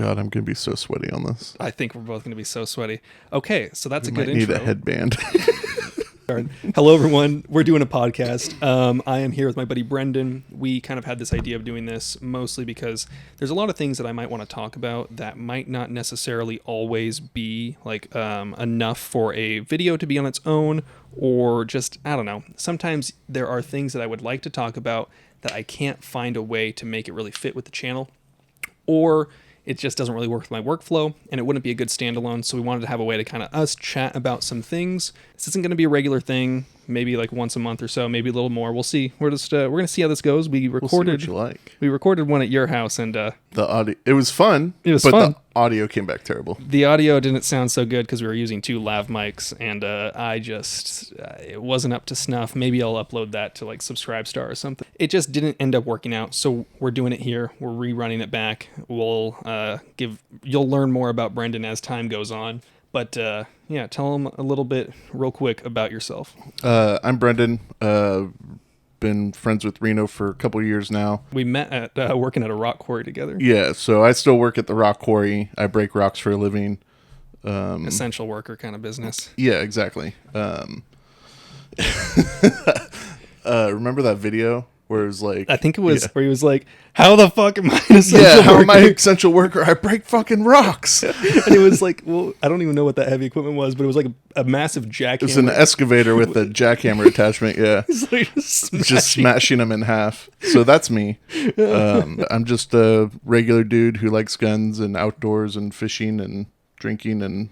God, I'm going to be so sweaty on this. I think we're both going to be so sweaty. Okay, so that's a good Might need intro. a headband. Hello, everyone. We're doing a podcast. I am here with my buddy Brendan. We kind of had this idea of doing this mostly because there's a lot of things that I might want to talk about that might not necessarily always be like enough for a video to be on its own, or just, I don't know. Sometimes there are things that I would like to talk about that I can't find a way to make it really fit with the channel, or it just doesn't really work with my workflow, and it wouldn't be a good standalone, so we wanted to have a way to kind of us chat about some things. This isn't going to be a regular thing, maybe like once a month or so, maybe a little more. We'll see. We're going to see how this goes. We recorded we recorded one at your house, and the audio, it was fun. But the audio came back terrible. The audio didn't sound so good because we were using two lav mics, and it wasn't up to snuff. Maybe I'll upload that to like Subscribestar or something. It just didn't end up working out, so we're doing it here. We're rerunning it back. You'll learn more about Brendan as time goes on. But yeah, tell him a little bit real quick about yourself. I'm Brendan. Been friends with Reno for a couple of years now. We met at working at a rock quarry together. Yeah, so I still work at the rock quarry. I break rocks for a living. Essential worker kind of business. Yeah, exactly. Remember that video where it was like... I think it was where he was like, how the fuck am I an essential worker? How am I an essential worker? I break fucking rocks. And it was like, well, I don't even know what that heavy equipment was, but it was like a massive jackhammer. It was an excavator with a jackhammer attachment, yeah. He's like just smashing them in half. So that's me. I'm just a regular dude who likes guns and outdoors and fishing and drinking and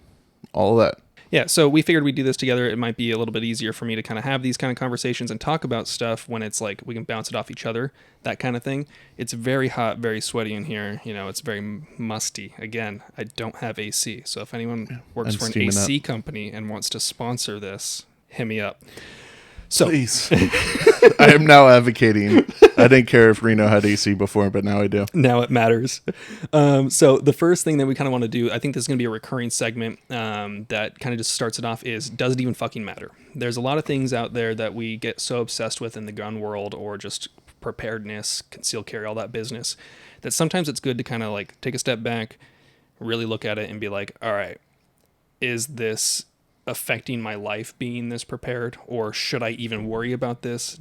all of that. Yeah, so we figured we'd do this together. It might be a little bit easier for me to kind of have these kind of conversations and talk about stuff when it's like we can bounce it off each other, that kind of thing. It's very hot, very sweaty in here. You know, it's very musty. Again, I don't have AC. So if anyone works for an AC company and wants to sponsor this, hit me up. So, please. I am now advocating. I didn't care if Reno had AC before, but now I do. Now it matters. So the first thing that we kind of want to do, I think this is going to be a recurring segment that kind of just starts it off, is, does it even fucking matter? There's a lot of things out there that we get so obsessed with in the gun world, or just preparedness, concealed carry, all that business, that sometimes it's good to kind of like take a step back, really look at it and be like, all right, is this affecting my life being this prepared, or should I even worry about this?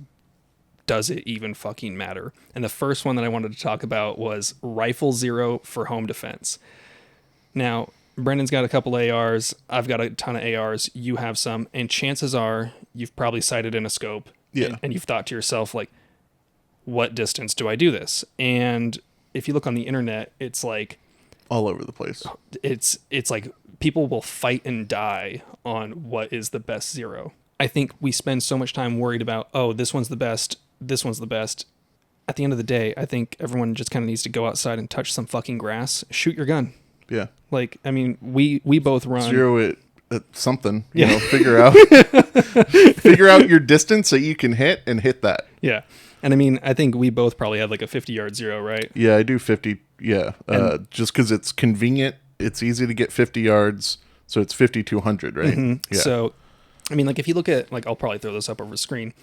Does it even fucking matter? And the first one that I wanted to talk about was Rifle Zero for home defense. Now, Brendan's got a couple ARs. I've got a ton of ARs. You have some. And chances are you've probably sighted in a scope. Yeah. And you've thought to yourself, like, what distance do I do this? And if you look on the internet, it's like... all over the place. It's like people will fight and die on what is the best zero. I think we spend so much time worried about, oh, this one's the best, this one's the best. At the end of the day, I think everyone just kind of needs to go outside and touch some fucking grass, shoot your gun. Yeah. Like, I mean, we both run. Zero it at something, you know, figure out your distance that you can hit and hit that. Yeah. And I mean, I think we both probably had like a 50-yard zero, right? Yeah, I do 50. Yeah. Just because it's convenient. It's easy to get 50 yards. So it's 50-100, right? Mm-hmm. Yeah. So, I mean, like if you look at, like, I'll probably throw this up over the screen,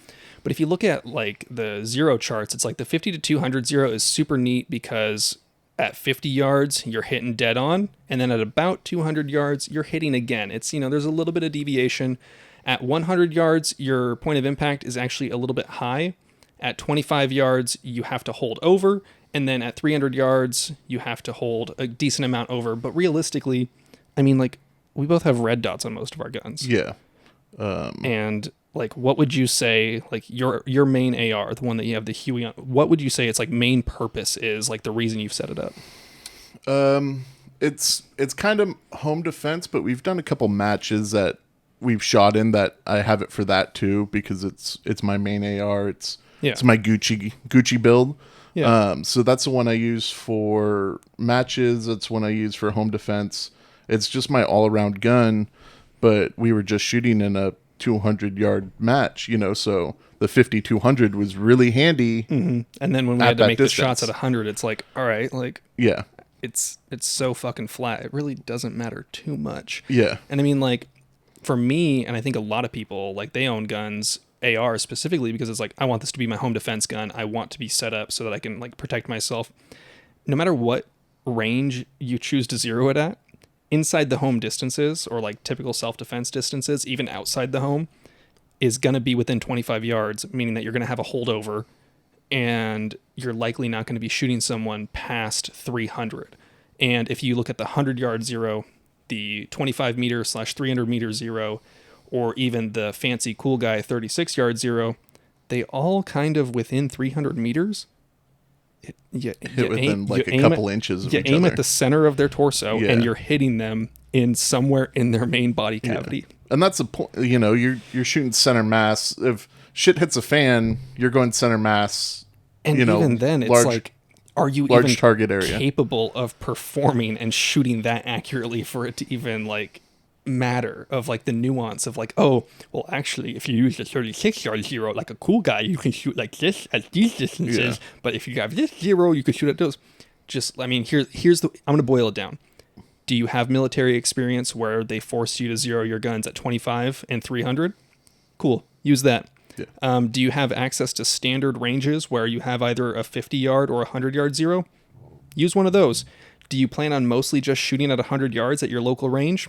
but if you look at like the zero charts, it's like the 50 to 200 zero is super neat because at 50 yards, you're hitting dead on. And then at about 200 yards, you're hitting again. It's, you know, there's a little bit of deviation. At 100 yards, your point of impact is actually a little bit high. At 25 yards, you have to hold over. And then at 300 yards, you have to hold a decent amount over. But realistically, I mean, like, we both have red dots on most of our guns. Yeah. And, like, what would you say, like, your main AR, the one that you have the Huey on, what would you say its, like, main purpose is, like, the reason you've set it up? It's kind of home defense, but we've done a couple matches that we've shot in that I have it for that, too, because it's my main AR. It's my Gucci build. Yeah. So that's the one I use for matches. That's one I use for home defense. It's just my all-around gun, but we were just shooting in a 200-yard match, you know, so the 50-200 was really handy. Mm-hmm. And then when we had to make the shots at 100, it's like, all right, like, yeah, it's so fucking flat. It really doesn't matter too much. Yeah. And I mean, like, for me, and I think a lot of people, like, they own guns, AR specifically, because it's like, I want this to be my home defense gun. I want to be set up so that I can, like, protect myself. No matter what range you choose to zero it at, inside the home distances, or like typical self-defense distances, even outside the home, is going to be within 25 yards, meaning that you're going to have a holdover, and you're likely not going to be shooting someone past 300. And if you look at the 100-yard zero, the 25 meter / 300 meter zero, or even the fancy cool guy 36-yard zero, they all kind of within 300 meters. You within like a couple inches of each other. You aim at the center of their torso, and you're hitting them in somewhere in their main body cavity. Yeah. And that's the point. You know, you're shooting center mass. If shit hits a fan, you're going center mass. And even then, it's like, are you large even target area capable of performing and shooting that accurately for it to even like matter? Of like the nuance of like, oh, well, actually, if you use a 36-yard zero, like a cool guy, you can shoot like this at these distances. Yeah. But if you have this zero, you can shoot at those. Just, I mean, here's the. I'm going to boil it down. Do you have military experience where they forced you to zero your guns at 25 and 300? Cool, use that. Yeah. Do you have access to standard ranges where you have either a 50-yard or a 100-yard zero? Use one of those. Do you plan on mostly just shooting at 100 yards at your local range?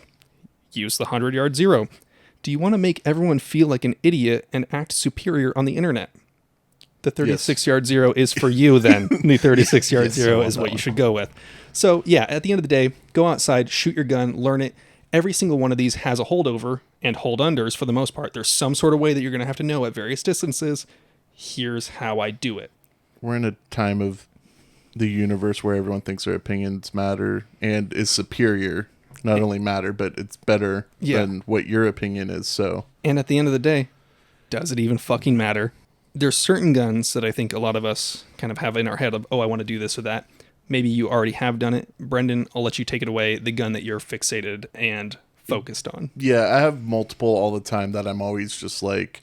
Use the 100-yard zero. Do you want to make everyone feel like an idiot and act superior on the internet? The 36-yard zero is for you then. The 36-yard zero is what you should go with. So, yeah, at the end of the day, go outside, shoot your gun, learn it. Every single one of these has a holdover and hold unders for the most part. There's some sort of way that you're going to have to know at various distances. Here's how I do it. We're in a time of the universe where everyone thinks their opinions matter and is superior. Not only matter, but it's better than what your opinion is. So, and at the end of the day, does it even fucking matter? There's certain guns that I think a lot of us kind of have in our head of, oh, I want to do this or that. Maybe you already have done it. Brendan, I'll let you take it away. The gun that you're fixated and focused on. Yeah, I have multiple all the time that I'm always just like,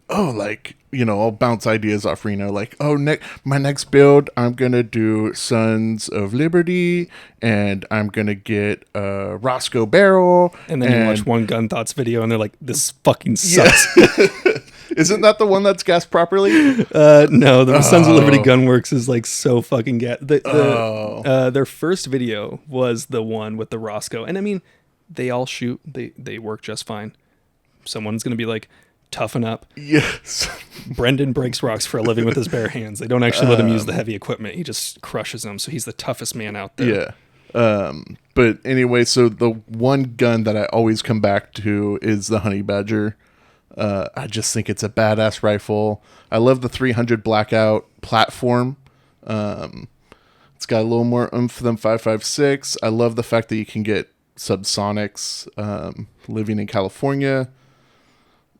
oh, like, you know, I'll bounce ideas off Reno. Like, oh, my next build, I'm going to do Sons of Liberty, and I'm going to get a Roscoe barrel. And then you watch one Gun Thoughts video, and they're like, this fucking sucks. Yeah. Isn't that the one that's gassed properly? No, the Sons of Liberty Gunworks is like so fucking their first video was the one with the Roscoe. And I mean, they all shoot. They work just fine. Someone's going to be like, toughen up. Yes. Brendan breaks rocks for a living with his bare hands. They don't actually let him use the heavy equipment. He just crushes them. So he's the toughest man out there. Yeah. But anyway, so the one gun that I always come back to is the Honey Badger. I just think it's a badass rifle. I love the 300 Blackout platform. It's got a little more oomph than 5.56. I love the fact that you can get subsonics living in California.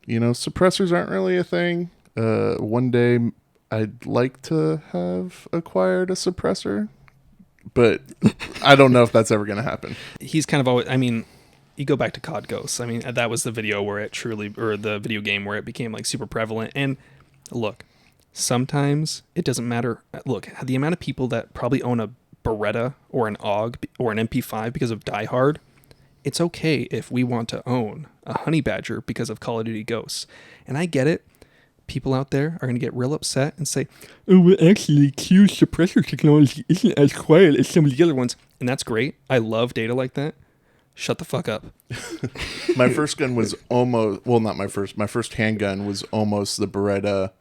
You know, suppressors aren't really a thing. One day I'd like to have acquired a suppressor, but I don't know if that's ever going to happen. He's kind of always, I mean, you go back to COD Ghosts. I mean, that was the video where it truly, or the video game where it became like super prevalent. And look, sometimes it doesn't matter. Look, the amount of people that probably own a Beretta or an AUG or an MP5 because of Die Hard, it's okay if we want to own a Honey Badger because of Call of Duty Ghosts. And I get it. People out there are going to get real upset and say, oh, well, actually, Q's suppressor technology isn't as quiet as some of the other ones. And that's great. I love data like that. Shut the fuck up. My first gun was almost, well, not my first handgun was almost the Beretta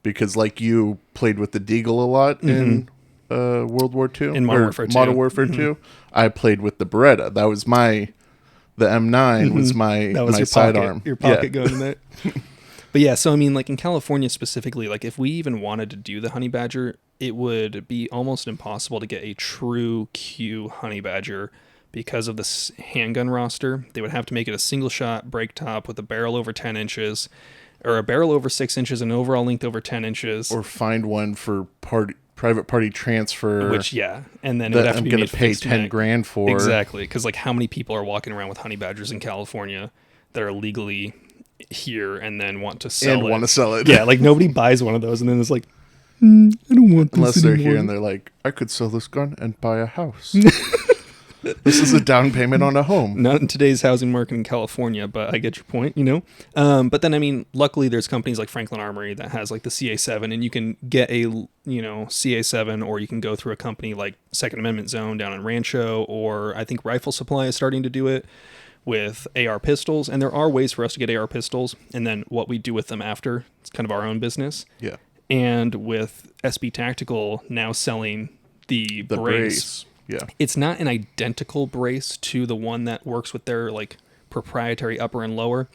because like you played with the Deagle a lot in World War II. In Modern Warfare 2. Modern Warfare 2. I played with the Beretta. That was the M9 was my sidearm. Your pocket gun in that. But yeah, so I mean, like in California specifically, like if we even wanted to do the Honey Badger, it would be almost impossible to get a true Q Honey Badger because of this handgun roster. They would have to make it a single shot break top with a barrel over 10 inches or a barrel over 6 inches and overall length over 10 inches. Or find one for private party transfer. Which, yeah. And then it would have to be going to pay 10 grand for. Exactly. Because like how many people are walking around with Honey Badgers in California that are legally here and then want to sell it? And want to sell it. Yeah, like nobody buys one of those and then it's like, I don't want this unless they're anymore. here and they're like, I could sell this gun and buy a house. This is a down payment on a home. Not in today's housing market in California, but I get your point, But then, I mean, luckily there's companies like Franklin Armory that has like the CA7, and you can get a, CA7, or you can go through a company like Second Amendment Zone down in Rancho, or I think Rifle Supply is starting to do it with AR pistols. And there are ways for us to get AR pistols, and then what we do with them after, it's kind of our own business. Yeah. And with SB Tactical now selling the brace. Yeah. It's not an identical brace to the one that works with their like proprietary upper and lower,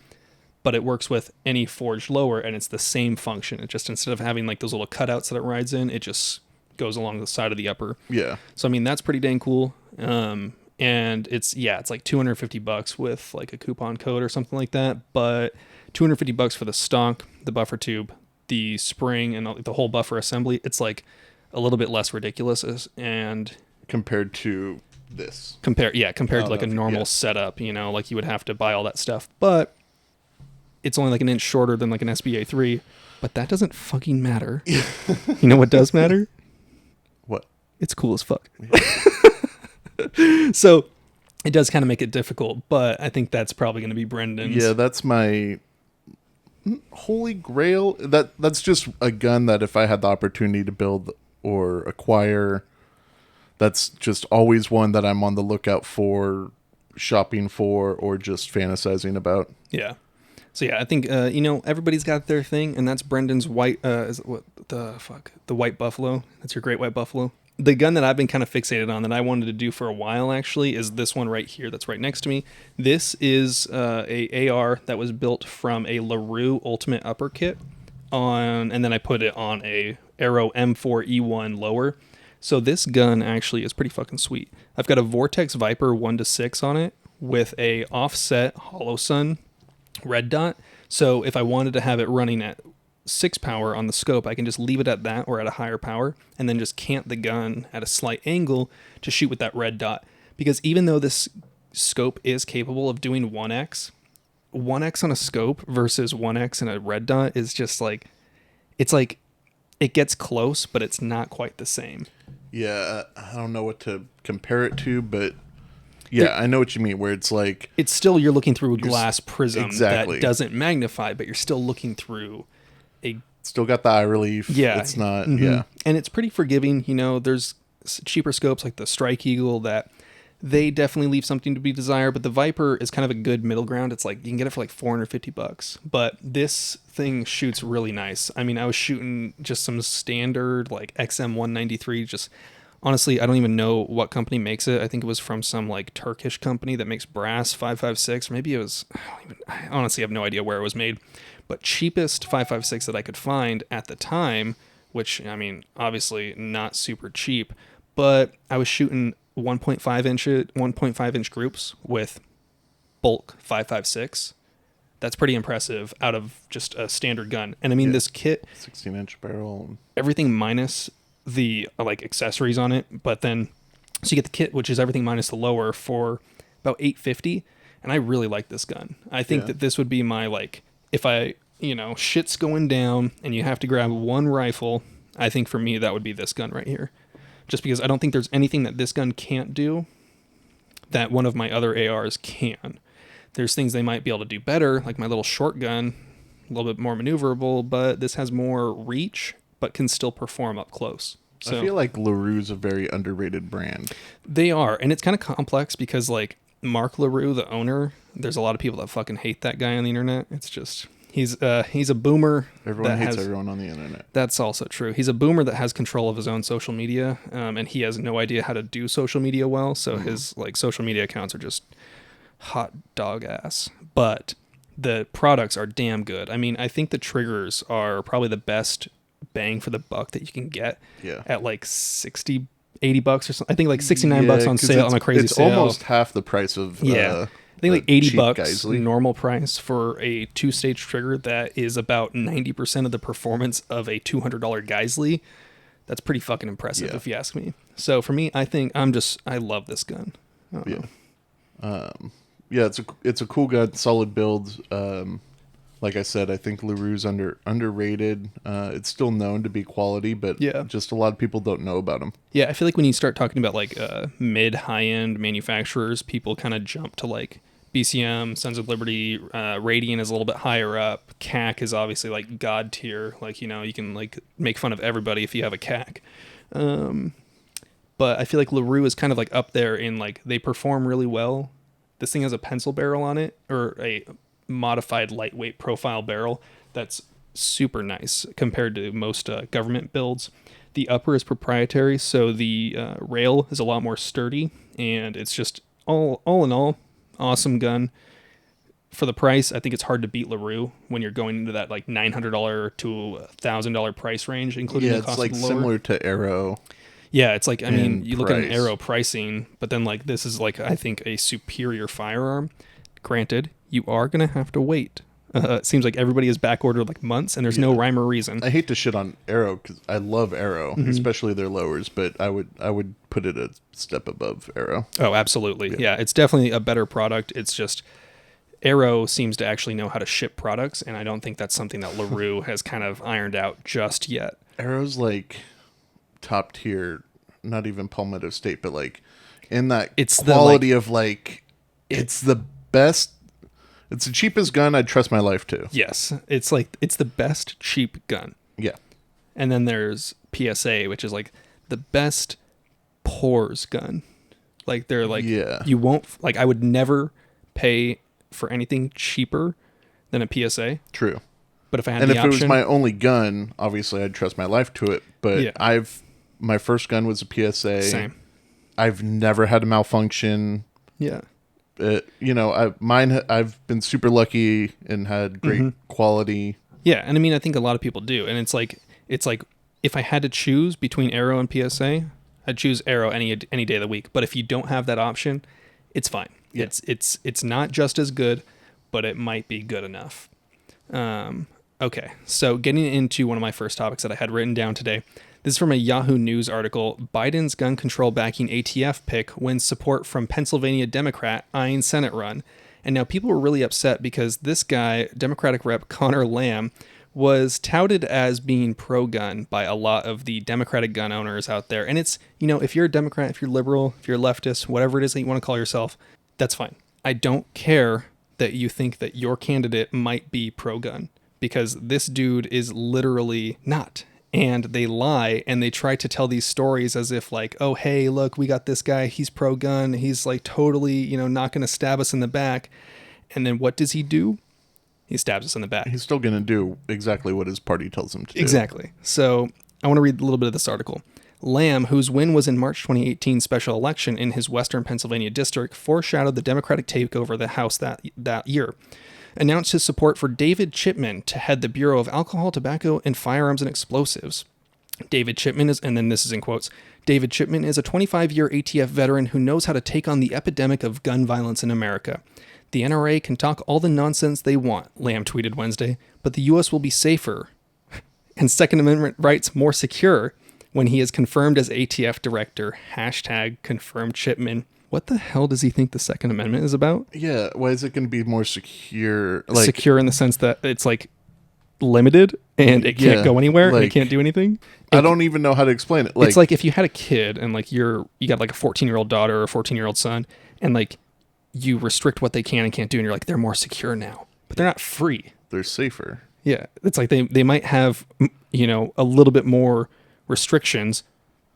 but it works with any forged lower, and it's the same function. It just, instead of having like those little cutouts that it rides in, it just goes along the side of the upper. Yeah. So I mean, that's pretty dang cool. And it's like $250 with like a coupon code or something like that, but $250 for the stock, the buffer tube, the spring, and the whole buffer assembly. It's like a little bit less ridiculous, and compared to this. Compared to like a normal setup, like you would have to buy all that stuff. But it's only like an inch shorter than like an SBA 3, but that doesn't fucking matter. You know what does matter? What? It's cool as fuck. So it does kind of make it difficult, but I think that's probably going to be Brendan's. Yeah, that's my holy grail. That's just a gun that if I had the opportunity to build or acquire, that's just always one that I'm on the lookout for, shopping for, or just fantasizing about. Yeah. So yeah, I think everybody's got their thing, and that's Brendan's white. The white buffalo. That's your great white buffalo. The gun that I've been kind of fixated on that I wanted to do for a while actually is this one right here. That's right next to me. This is a AR that was built from a LaRue Ultimate Upper kit and then I put it on a Aero M4E1 lower. So this gun actually is pretty fucking sweet. I've got a Vortex Viper 1-6 on it with a offset Hollow Sun red dot. So if I wanted to have it running at 6 power on the scope, I can just leave it at that or at a higher power, and then just cant the gun at a slight angle to shoot with that red dot. Because even though this scope is capable of doing 1x on a scope versus 1x in a red dot is just like, it's like, it gets close, but it's not quite the same. Yeah, I don't know what to compare it to, but yeah, I know what you mean, where it's like, it's still, you're looking through a glass prism exactly. that doesn't magnify, but you're still looking through still got the eye relief. Yeah. It's not, yeah. And it's pretty forgiving. There's cheaper scopes like the Strike Eagle that they definitely leave something to be desired, but the Viper is kind of a good middle ground. It's like, you can get it for like $450, but this thing shoots really nice. I mean, I was shooting just some standard like XM193, just honestly, I don't even know what company makes it. I think it was from some like Turkish company that makes brass 5.56. Maybe it was, I honestly have no idea where it was made. But cheapest 5.56 that I could find at the time, which, I mean, obviously not super cheap, but I was shooting 1.5 inch groups with bulk 5.56. That's pretty impressive out of just a standard gun. And I mean, this kit, 16-inch barrel, everything minus the like accessories on it, but then so you get the kit, which is everything minus the lower, for about $850. And I really like this gun. I think that this would be my like, if I, shit's going down and you have to grab one rifle, I think for me that would be this gun right here. Just because I don't think there's anything that this gun can't do that one of my other ARs can. There's things they might be able to do better, like my little short gun, a little bit more maneuverable, but this has more reach, but can still perform up close. So, I feel like LaRue's a very underrated brand. They are, and it's kind of complex because like Mark LaRue, the owner, there's a lot of people that fucking hate that guy on the internet. It's just, he's a boomer. Everyone hates everyone on the internet. That's also true. He's a boomer that has control of his own social media, and he has no idea how to do social media well. So his like social media accounts are just hot dog ass. But the products are damn good. I mean, I think the triggers are probably the best bang for the buck that you can get at like $60-$80 or something. I think like $69 on sale on a crazy sale. It's almost half the price of I think like $80 Geisley. Normal price for a 2-stage trigger that is about 90% of the performance of a $200 Geisley. That's pretty fucking impressive if you ask me. So for me, I think I love this gun. It's a cool gun, solid build. like I said, I think LaRue's underrated. It's still known to be quality, but just a lot of people don't know about them. Yeah, I feel like when you start talking about like mid high end manufacturers, people kind of jump to like BCM, Sons of Liberty. Radiant is a little bit higher up. CAC is obviously like god tier. Like, you know, you can like make fun of everybody if you have a CAC. But I feel like LaRue is kind of like up there in like they perform really well. This thing has a pencil barrel on it, or a modified lightweight profile barrel that's super nice compared to most government builds. The upper is proprietary, so the rail is a lot more sturdy, and it's just all in all, awesome gun. For the price, I think it's hard to beat LaRue when you're going into that like $900 to $1,000 price range, including the cost it's like of the lower. Similar to Arrow. Yeah, it's like, I mean, you look at an Arrow pricing, but then like this is like, I think, a superior firearm. Granted, you are going to have to wait. It seems like everybody is back ordered like months, and there's no rhyme or reason. I hate to shit on Arrow because I love Arrow, especially their lowers, but I would put it a step above Arrow. Oh, absolutely. Yeah, it's definitely a better product. It's just Arrow seems to actually know how to ship products, and I don't think that's something that LaRue has kind of ironed out just yet. Arrow's like top tier, not even Palmetto State, but like in that it's quality of like it's the best. It's the cheapest gun I'd trust my life to. Yes, it's like it's the best cheap gun. Yeah, and then there's PSA, which is like the best pores gun. Like they're like you won't like I would never pay for anything cheaper than a PSA. True. But if I had and the option, if it was my only gun, obviously I'd trust my life to it. But my first gun was a PSA. Same. I've never had a malfunction. Yeah. You know, I've been super lucky and had great quality. Yeah, and I mean I think a lot of people do, and it's like if I had to choose between Arrow and PSA, I'd choose Arrow any day of the week. But if you don't have that option, it's fine. Yeah. It's not just as good, but it might be good enough. Okay, so getting into one of my first topics that I had written down today. This is from a Yahoo News article. Biden's gun control backing ATF pick wins support from Pennsylvania Democrat eyeing Senate run. And now people were really upset because this guy, Democratic Rep Connor Lamb, was touted as being pro-gun by a lot of the Democratic gun owners out there. And it's, you know, if you're a Democrat, if you're liberal, if you're a leftist, whatever it is that you want to call yourself, that's fine. I don't care that you think that your candidate might be pro-gun, because this dude is literally not. And they lie and they try to tell these stories as if like, oh, hey, look, we got this guy. He's pro-gun. He's like totally, you know, not going to stab us in the back. And then what does he do? He stabs us in the back. He's still going to do exactly what his party tells him to do. Exactly. So I want to read a little bit of this article. Lamb, whose win was in March 2018 special election in his Western Pennsylvania district, foreshadowed the Democratic takeover of the House that year. Announced his support for David Chipman to head the Bureau of Alcohol, Tobacco, and Firearms and Explosives. David Chipman is, and then this is in quotes, David Chipman is a 25-year ATF veteran who knows how to take on the epidemic of gun violence in America. The NRA can talk all the nonsense they want, Lamb tweeted Wednesday, but the U.S. will be safer and Second Amendment rights more secure when he is confirmed as ATF director. #confirmed Chipman. What the hell does he think the Second Amendment is about? Yeah, why is it going to be more secure? Like, secure in the sense that it's like limited and it can't go anywhere and it can't do anything. I don't even know how to explain it. Like, it's like if you had a kid and like you got like a 14-year-old daughter or a 14-year-old son, and like you restrict what they can and can't do, and you're like, they're more secure now, but they're not free. They're safer. Yeah, it's like they might have, you know, a little bit more restrictions,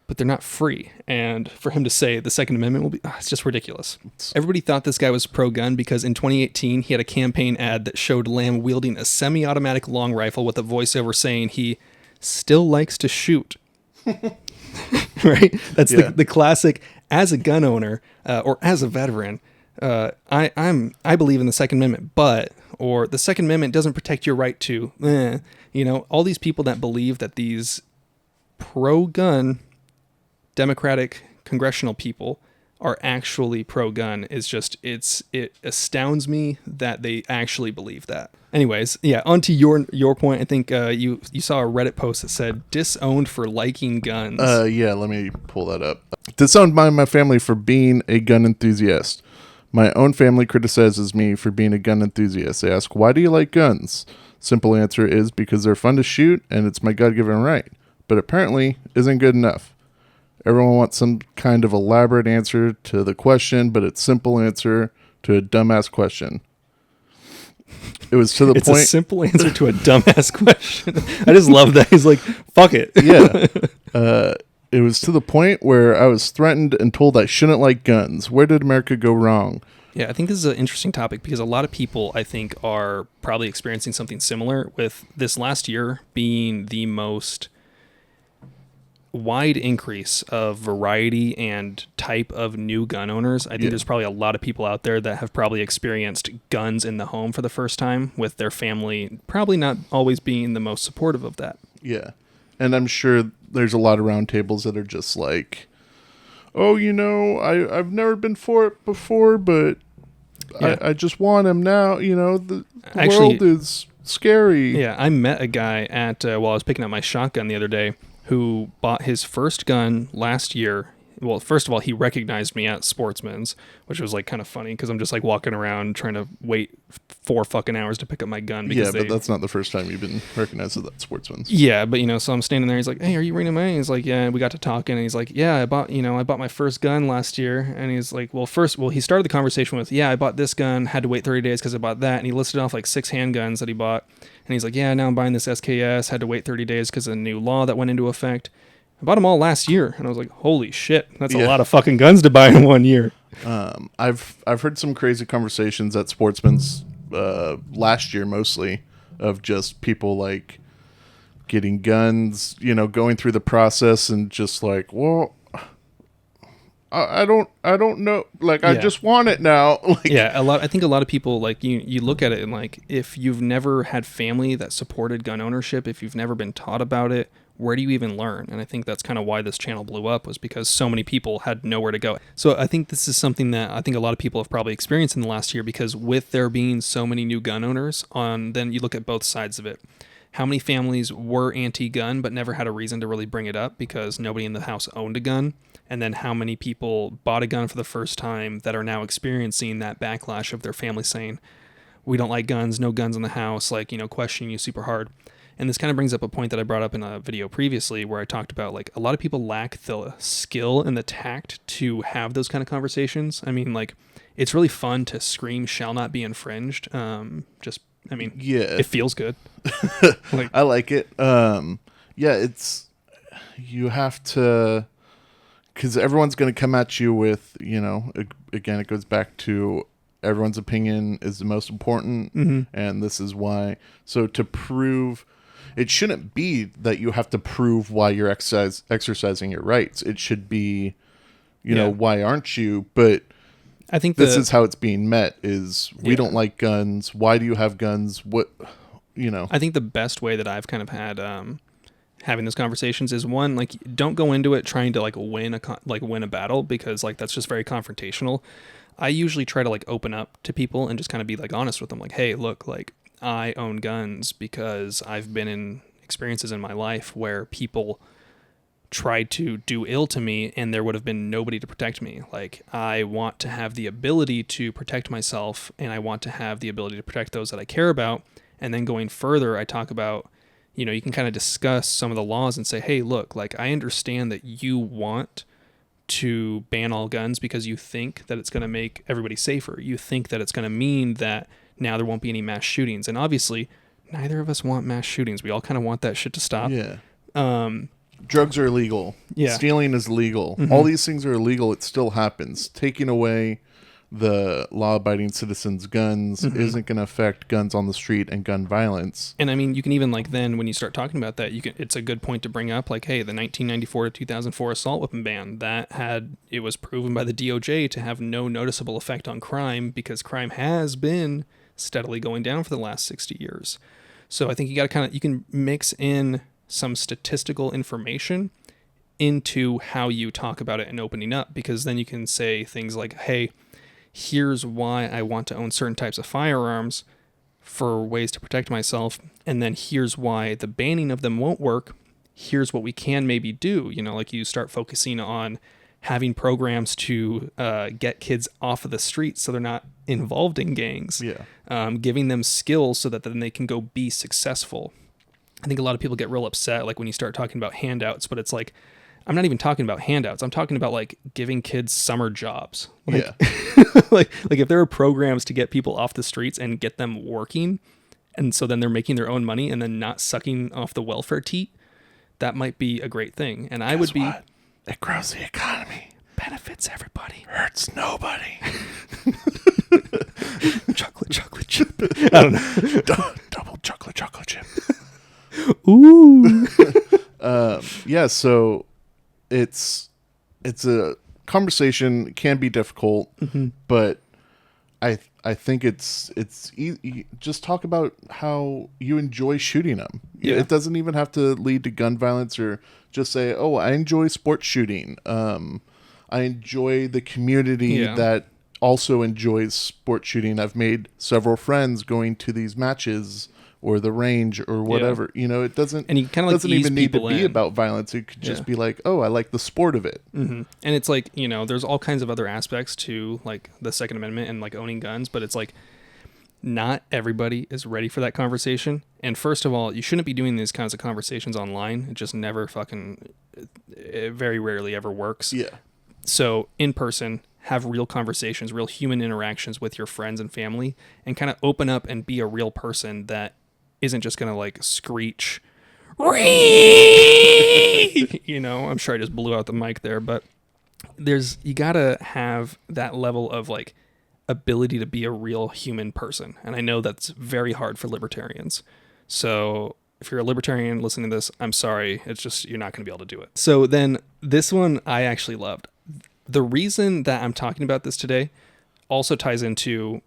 but they're not free. And for him to say the Second Amendment will be, it's just ridiculous. Everybody thought this guy was pro-gun because in 2018, he had a campaign ad that showed Lamb wielding a semi-automatic long rifle with a voiceover saying he still likes to shoot. Right? That's the classic, as a gun owner or as a veteran, I believe in the Second Amendment, or the Second Amendment doesn't protect your right to, you know, all these people that believe that these pro-gun Democratic congressional people are actually pro-gun is just, it astounds me that they actually believe that. Anyways, yeah, on to your point. I think you saw a Reddit post that said disowned for liking guns. Yeah, let me pull that up. Disowned by my family for being a gun enthusiast. My own family criticizes me for being a gun enthusiast. They ask, why do you like guns? Simple answer is because they're fun to shoot and it's my God-given right. But apparently isn't good enough. Everyone wants some kind of elaborate answer to the question, but it's simple answer to a dumbass question. It was to the point. It's a simple answer to a dumbass question. I just love that. He's like, fuck it. Yeah. It was to the point where I was threatened and told I shouldn't like guns. Where did America go wrong? Yeah, I think this is an interesting topic because a lot of people, I think, are probably experiencing something similar with this last year being the most wide increase of variety and type of new gun owners. I think there's probably a lot of people out there that have probably experienced guns in the home for the first time with their family probably not always being the most supportive of that. Yeah. And I'm sure there's a lot of round tables that are just like, oh, I've never been for it before, but I just want them now. The world is scary. Yeah, I met a guy at while I was picking up my shotgun the other day who bought his first gun last year. Well, first of all, he recognized me at Sportsman's, which was like kind of funny because I'm just like walking around trying to wait 4 fucking hours to pick up my gun. Because but that's not the first time you've been recognized at that Sportsman's. Yeah, but so I'm standing there. He's like, "Hey, are you Reno May?" He's like, "Yeah." We got to talking, and he's like, "Yeah, I bought my first gun last year." And he's like, "Well, he started the conversation with, yeah, I bought this gun, had to wait 30 days because I bought that," and he listed off like 6 handguns that he bought, and he's like, "Yeah, now I'm buying this SKS, had to wait 30 days because of a new law that went into effect." I bought them all last year, and I was like, "Holy shit, that's a lot of fucking guns to buy in 1 year." I've heard some crazy conversations at Sportsman's last year, mostly of just people like getting guns, going through the process and just like, well, I don't know, like I just want it now. I think a lot of people like you look at it and like if you've never had family that supported gun ownership, if you've never been taught about it, where do you even learn? And I think that's kind of why this channel blew up, was because so many people had nowhere to go. So I think this is something that I think a lot of people have probably experienced in the last year, because with there being so many new gun owners then you look at both sides of it. How many families were anti-gun but never had a reason to really bring it up because nobody in the house owned a gun? And then how many people bought a gun for the first time that are now experiencing that backlash of their family saying, we don't like guns, no guns in the house, like, questioning you super hard. And this kind of brings up a point that I brought up in a video previously where I talked about like a lot of people lack the skill and the tact to have those kind of conversations. I mean, like, it's really fun to scream shall not be infringed. It feels good. Like, I like it. You have to, because everyone's going to come at you with, again, it goes back to everyone's opinion is the most important. And this is why. So to prove, it shouldn't be that you have to prove why you're exercising your rights. It should be, why aren't you? But I think this is how it's being met is we don't like guns. Why do you have guns? What, I think the best way that I've kind of had having those conversations is, one, like, don't go into it trying to like win a battle, because like that's just very confrontational. I usually try to like open up to people and just kind of be like honest with them. Like, hey, look, like I own guns because I've been in experiences in my life where people tried to do ill to me and there would have been nobody to protect me. Like, I want to have the ability to protect myself, and I want to have the ability to protect those that I care about. And then going further, I talk about, you can kind of discuss some of the laws and say, hey, look, like I understand that you want to ban all guns because you think that it's going to make everybody safer. You think that it's going to mean that now there won't be any mass shootings. And obviously, neither of us want mass shootings. We all kind of want that shit to stop. Yeah. Drugs are illegal. Yeah. Stealing is legal. All these things are illegal. It still happens. Taking away the law-abiding citizens' guns isn't going to affect guns on the street and gun violence. And I mean, you can even like then when you start talking about that, it's a good point to bring up, like, hey, the 1994 to 2004 assault weapon ban it was proven by the DOJ to have no noticeable effect on crime, because crime has been steadily going down for the last 60 years. So I think you can mix in some statistical information into how you talk about it and opening up, because then you can say things like, hey, here's why I want to own certain types of firearms for ways to protect myself. And then here's why the banning of them won't work. Here's what we can maybe do. Like you start focusing on having programs to get kids off of the streets so they're not involved in gangs, giving them skills so that then they can go be successful. I think a lot of people get real upset like when you start talking about handouts, but it's like, I'm not even talking about handouts. I'm talking about like giving kids summer jobs. Like, like if there are programs to get people off the streets and get them working, and so then they're making their own money and then not sucking off the welfare teat, that might be a great thing. And I would be... What? It grows the economy. Benefits everybody. Hurts nobody. chocolate chip. I don't know. Double chocolate chip. Ooh. So it's a conversation, can be difficult, but I think it's easy. Just talk about how you enjoy shooting them. Yeah. It doesn't even have to lead to gun violence, or just say, oh, I enjoy sports shooting. I enjoy the community that also enjoys sports shooting. I've made several friends going to these matches or the range or whatever. You know, it doesn't, and you kind of like doesn't even need to be about violence. It could just be like, oh, I like the sport of it. And it's like, you know, there's all kinds of other aspects to like the Second Amendment and like owning guns, but it's like not everybody is ready for that conversation. And first of all, you shouldn't be doing these kinds of conversations online. It just never it very rarely ever works. Yeah. So in person, have real conversations, real human interactions with your friends and family, and kind of open up and be a real person that isn't just going to like screech, you know, I'm sure I just blew out the mic there, but you got to have that level of like ability to be a real human person. And I know that's very hard for libertarians. So if you're a libertarian listening to this, I'm sorry. It's just, you're not going to be able to do it. So then this one I actually loved. The reason that I'm talking about this today also ties into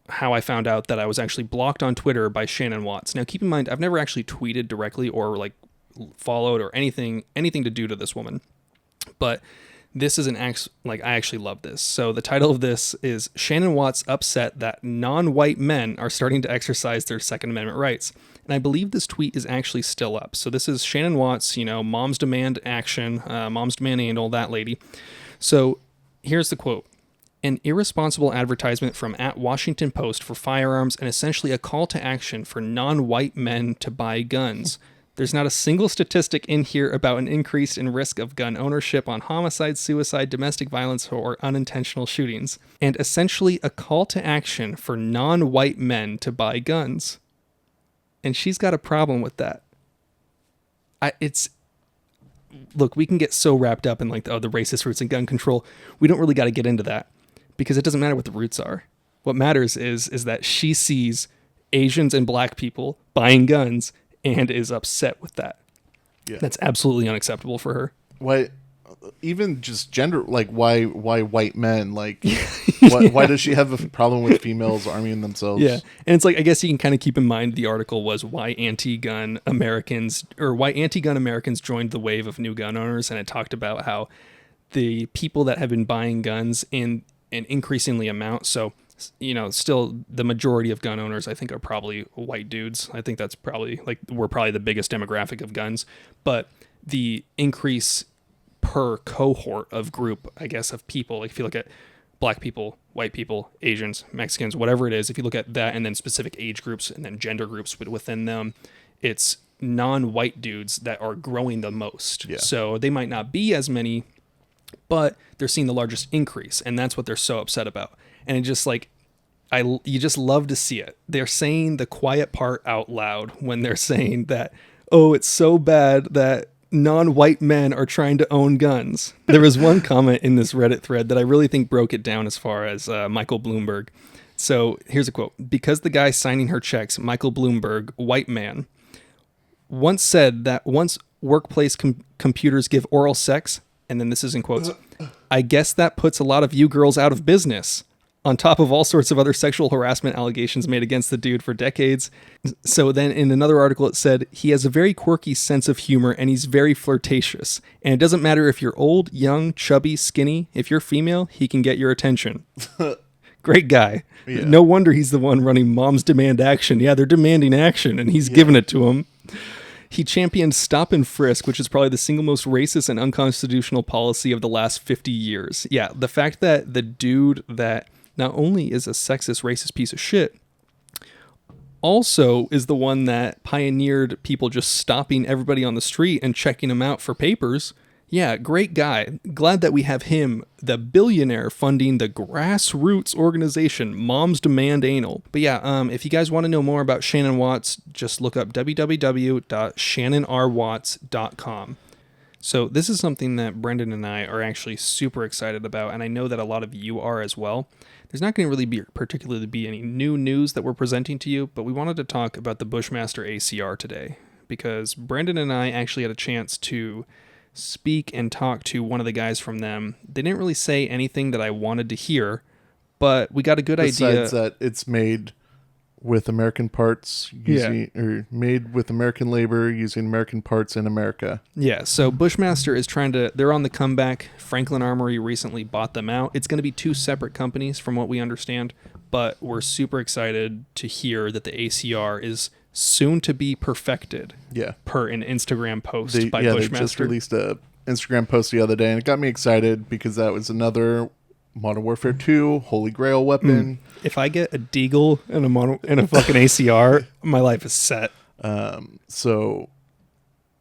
how I found out that I was actually blocked on Twitter by Shannon Watts. Now, keep in mind, I've never actually tweeted directly or like followed or anything to do to this woman, but this is I actually love this. So the title of this is Shannon Watts upset that non-white men are starting to exercise their Second Amendment rights. And I believe this tweet is actually still up. So this is Shannon Watts, you know, Moms Demand Action, Moms Demand Anal, that lady. So here's the quote. An irresponsible advertisement from @Washington Post for firearms and essentially a call to action for non-white men to buy guns. There's not a single statistic in here about an increase in risk of gun ownership on homicide, suicide, domestic violence, or unintentional shootings. And essentially a call to action for non-white men to buy guns. And she's got a problem with that. Look, we can get so wrapped up in like, the racist roots in gun control. We don't really got to get into that because it doesn't matter what the roots are. What matters is that she sees Asians and black people buying guns and is upset with that. Yeah. That's absolutely unacceptable for her. Why, even just gender, like why white men? Like, why does she have a problem with females arming themselves? Yeah, and it's like, I guess you can kind of keep in mind the article was why anti-gun Americans joined the wave of new gun owners, and it talked about how the people that have been buying guns in an increasingly amount. So, you know, still the majority of gun owners, I think, are probably white dudes. I think that's probably we're probably the biggest demographic of guns, but the increase per cohort of group, I guess, of people, like if you look at black people, white people, Asians, Mexicans, whatever it is, if you look at that and then specific age groups and then gender groups within them, it's non-white dudes that are growing the most. Yeah. So they might not be as many, but they're seeing the largest increase, and that's what they're so upset about. And it just like, you just love to see it. They're saying the quiet part out loud when they're saying that, oh, it's so bad that non-white men are trying to own guns. There was one comment in this Reddit thread that I really think broke it down as far as Michael Bloomberg. So here's a quote. Because the guy signing her checks, Michael Bloomberg, white man, once said that once workplace computers give oral sex, and then this is in quotes, I guess that puts a lot of you girls out of business, on top of all sorts of other sexual harassment allegations made against the dude for decades. So then in another article, it said, he has a very quirky sense of humor and he's very flirtatious. And it doesn't matter if you're old, young, chubby, skinny. If you're female, he can get your attention. Great guy. Yeah. No wonder he's the one running Moms Demand Action. Yeah, they're demanding action and he's giving it to him. He championed stop and frisk, which is probably the single most racist and unconstitutional policy of the last 50 years. Yeah, the fact that the dude that not only is a sexist, racist piece of shit, also is the one that pioneered people just stopping everybody on the street and checking them out for papers. Yeah, great guy. Glad that we have him, the billionaire, funding the grassroots organization Moms Demand Anal. But yeah, if you guys want to know more about Shannon Watts, just look up www.shannonrwatts.com. So this is something that Brendan and I are actually super excited about, and I know that a lot of you are as well. There's not going to really be particularly be any new news that we're presenting to you, but we wanted to talk about the Bushmaster ACR today, because Brendan and I actually had a chance to speak and talk to one of the guys from them. They didn't really say anything that I wanted to hear, but we got a good idea. Besides that it's made with American parts, or made with American labor, using American parts in America. Yeah, so Bushmaster is they're on the comeback. Franklin Armory recently bought them out. It's going to be two separate companies from what we understand, but we're super excited to hear that the ACR is soon to be perfected. Yeah. Per an Instagram post by Bushmaster. They just released a Instagram post the other day, and it got me excited because that was another Modern Warfare 2 Holy Grail weapon. If I get a Deagle and a fucking ACR, my life is set. So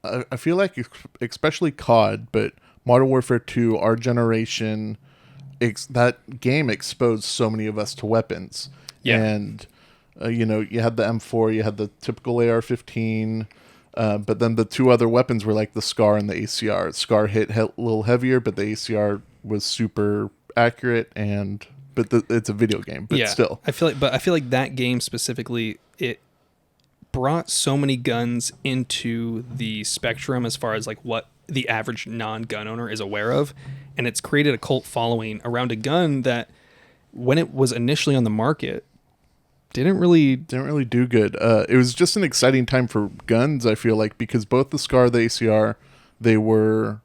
I feel like especially COD, but Modern Warfare 2, our generation, that game exposed so many of us to weapons. Yeah. And you had the M4, you had the typical AR-15, but then the two other weapons were like the SCAR and the ACR. SCAR hit a little heavier, but the ACR was super accurate, but it's a video game, but still. I feel like that game specifically, it brought so many guns into the spectrum as far as like what the average non-gun owner is aware of, and it's created a cult following around a gun that, when it was initially on the market, didn't really do good. It was just an exciting time for guns, I feel like, because both the SCAR, the ACR, they were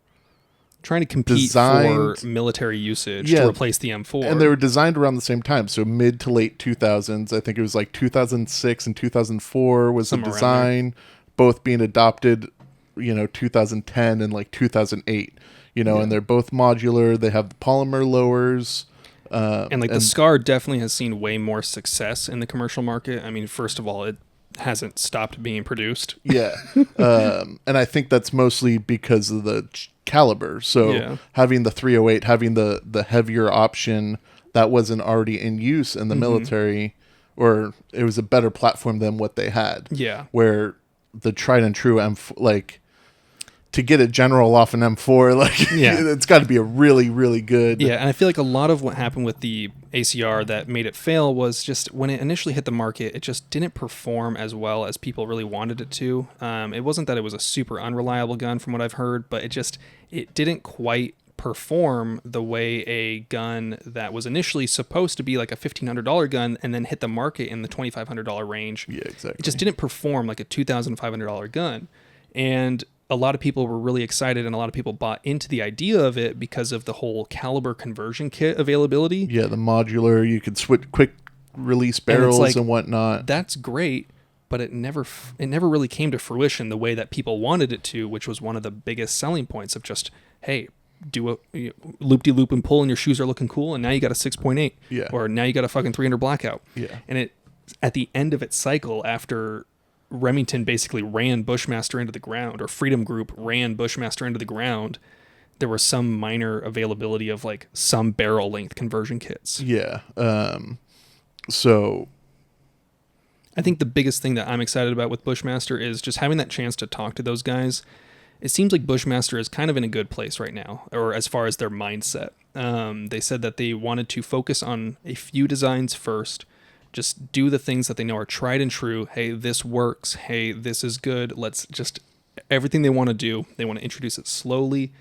trying to compete for military usage to replace the M4. And they were designed around the same time, so mid to late 2000s. I think it was like 2006 and 2004 was the design, both being adopted, 2010 and like 2008, and they're both modular. They have the polymer lowers. And the SCAR definitely has seen way more success in the commercial market. I mean, first of all, it hasn't stopped being produced. Yeah. And I think that's mostly because of the caliber. So having the 308, having the heavier option that wasn't already in use in the military, or it was a better platform than what they had. Yeah. Where the tried and true to get a general off an M4, it's got to be a really, really good. Yeah, and I feel like a lot of what happened with the ACR that made it fail was just when it initially hit the market, it just didn't perform as well as people really wanted it to. It wasn't that it was a super unreliable gun from what I've heard, but it didn't quite perform the way a gun that was initially supposed to be like a $1,500 gun and then hit the market in the $2,500 range. Yeah, exactly. It just didn't perform like a $2,500 gun. And a lot of people were really excited, and a lot of people bought into the idea of it because of the whole caliber conversion kit availability. Yeah, the modular, you could switch quick release barrels and whatnot. That's great, but it never really came to fruition the way that people wanted it to, which was one of the biggest selling points of just, hey, do a loop-de-loop and pull and your shoes are looking cool, and now you got a 6.8. Yeah. Or now you got a fucking 300 blackout. Yeah. And it, at the end of its cycle, after Remington basically ran Bushmaster into the ground, or Freedom Group ran Bushmaster into the ground, there was some minor availability of like some barrel length conversion kits. Yeah. So I think the biggest thing that I'm excited about with Bushmaster is just having that chance to talk to those guys. It seems like Bushmaster is kind of in a good place right now, or as far as their mindset. They said that they wanted to focus on a few designs first, just do the things that they know are tried and true. Hey, this works. Hey, this is good. Let's just, everything they want to do, they want to introduce it slowly,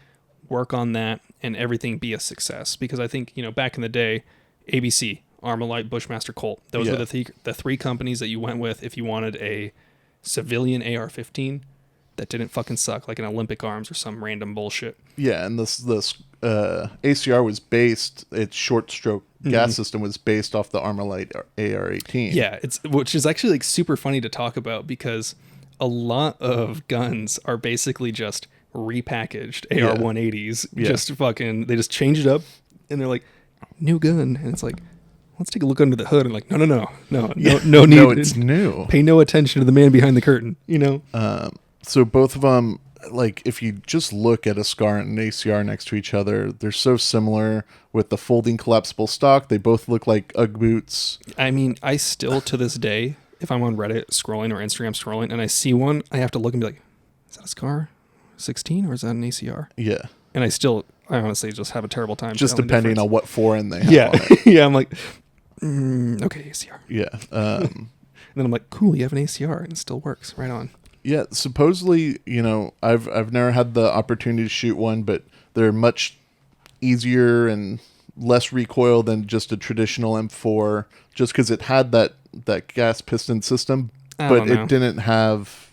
work on that, and everything be a success. Because I think, back in the day, ABC, Armalite, Bushmaster, Colt, those were the three companies that you went with if you wanted a civilian AR-15 that didn't fucking suck, like an Olympic Arms or some random bullshit. Yeah, and this ACR was based, its short stroke gas system was based off the Armalite AR-18. Yeah, which is actually like super funny to talk about, because a lot of guns are basically just repackaged AR-180s. Yeah. Just fucking, they just change it up and they're like, new gun. And it's like, let's take a look under the hood. And like, no need. No, it's new. Pay no attention to the man behind the curtain, you know? So both of them, like, if you just look at a SCAR and an ACR next to each other, they're so similar with the folding collapsible stock. They both look like Ugg boots. I mean, I still, to this day, if I'm on Reddit scrolling or Instagram scrolling and I see one, I have to look and be like, is that a SCAR 16 or is that an ACR? Yeah. And I honestly just have a terrible time. Just depending on what foreign they have. Yeah. On it. Yeah. I'm like, okay, ACR. Yeah. And then I'm like, cool, you have an ACR and it still works. Right on. Yeah. Supposedly, you know, I've never had the opportunity to shoot one, but they're much easier and less recoil than just a traditional M4, just because it had that gas piston system, but it didn't have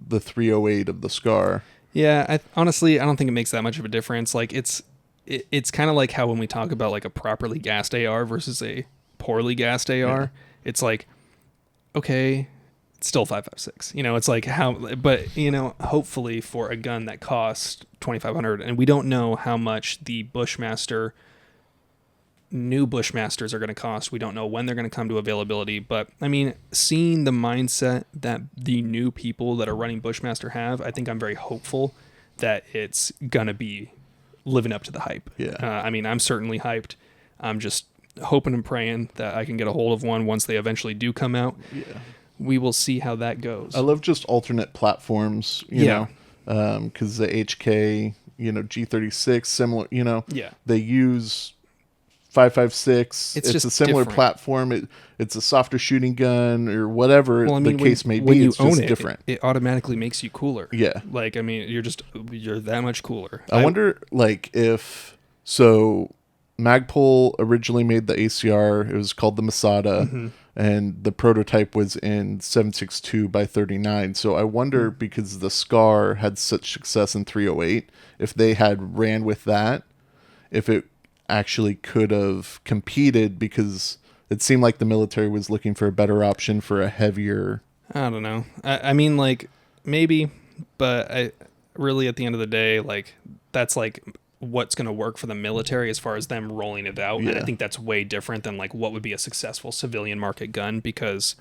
the 308 of the SCAR. Yeah, honestly, I don't think it makes that much of a difference. Like, it's kind of like how when we talk about like a properly gassed AR versus a poorly gassed AR, yeah. It's like, okay, it's still 5.56. You know, it's like but you know, hopefully for a gun that costs $2,500, and we don't know how much the new Bushmasters are going to cost. We don't know when they're going to come to availability, but I mean, seeing the mindset that the new people that are running Bushmaster have, I think I'm very hopeful that it's going to be living up to the hype. Yeah. I mean, I'm certainly hyped. I'm just hoping and praying that I can get a hold of one once they eventually do come out. Yeah. We will see how that goes. I love just alternate platforms, you know, because the HK, you know, G36, similar, you know, they use 5.56. It's just a similar platform. It's a softer shooting gun or whatever the case may be. When you it's own just it, different. It automatically makes you cooler. Yeah. Like, I mean, you're that much cooler. I wonder, like, if Magpul originally made the ACR. It was called the Masada, and the prototype was in 7.62 by 39. So I wonder, because the SCAR had such success in 308, if they had ran with that, if it actually could have competed, because it seemed like the military was looking for a better option for a heavier. I don't know. I mean, like, maybe, but I really, at the end of the day, like, that's like what's going to work for the military as far as them rolling it out. Yeah. And I think that's way different than like what would be a successful civilian market gun, because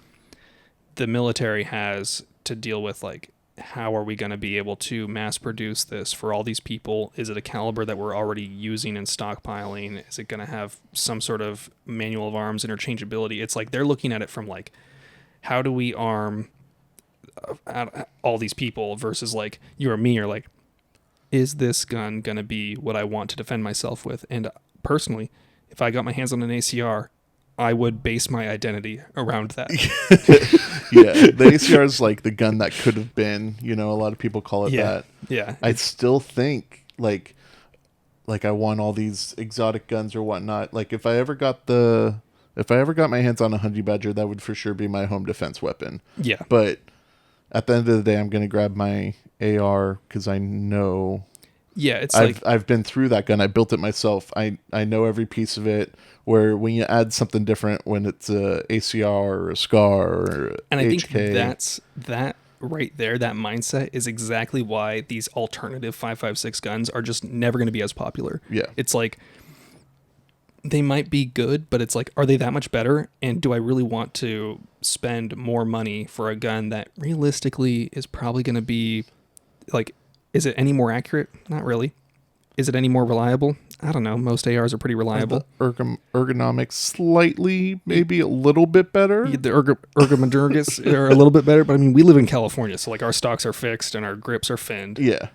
the military has to deal with, like, how are we going to be able to mass produce this for all these people? Is it a caliber that we're already using and stockpiling? Is it going to have some sort of manual of arms interchangeability? It's like they're looking at it from like, how do we arm all these people versus like you or me are like, is this gun going to be what I want to defend myself with? And personally, if I got my hands on an ACR, I would base my identity around that. Yeah, the ACR is like the gun that could have been, you know, a lot of people call it that. Yeah. I still think like I want all these exotic guns or whatnot. Like if I ever got my hands on a Honey Badger, that would for sure be my home defense weapon. Yeah. But at the end of the day, I'm going to grab my AR because I know. Yeah, it's I've been through that gun. I built it myself. I know every piece of it. Where when you add something different, when it's a ACR or a SCAR or and I HK, think that right there, that mindset is exactly why these alternative 5.56 guns are just never going to be as popular. Yeah, it's like they might be good, but it's like, are they that much better? And do I really want to spend more money for a gun that realistically is probably going to be like, is it any more accurate? Not really. Is it any more reliable? I don't know. Most ARs are pretty reliable. The ergonomics slightly, maybe a little bit better. The ergonomics are a little bit better, but I mean, we live in California, so like our stocks are fixed and our grips are finned. Yeah.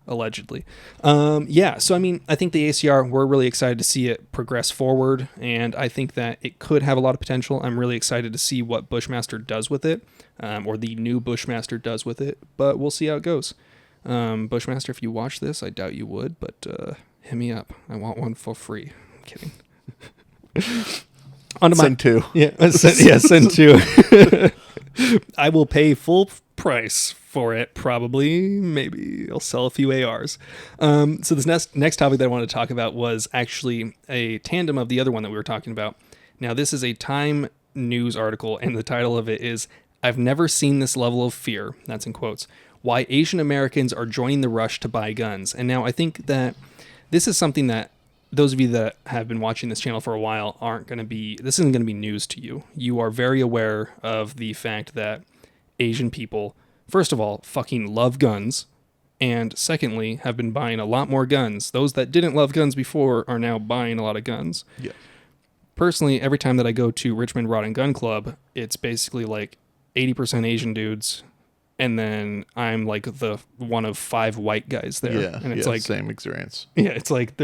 Allegedly. Yeah. So, I mean, I think the ACR, we're really excited to see it progress forward, and I think that it could have a lot of potential. I'm really excited to see what Bushmaster does with it, or the new Bushmaster does with it, but we'll see how it goes. Bushmaster, if you watch this, I doubt you would, but hit me up. I want one for free. I'm kidding. Send two. Yeah, send two. I will pay full price for it, probably. Maybe I'll sell a few ARs. So this next topic that I wanted to talk about was actually a tandem of the other one that we were talking about. Now, this is a Time news article, and the title of it is I've never seen this level of fear, that's in quotes, why Asian Americans are joining the rush to buy guns. And now I think that this is something that those of you that have been watching this channel for a while this isn't going to be news to you. You are very aware of the fact that Asian people, first of all, fucking love guns, and secondly, have been buying a lot more guns. Those that didn't love guns before are now buying a lot of guns. Yeah. Personally, every time that I go to Richmond Rod and Gun Club, it's basically like 80% Asian dudes, and then I'm like the one of 5 white guys there. Yeah, and it's like same experience. Yeah, it's like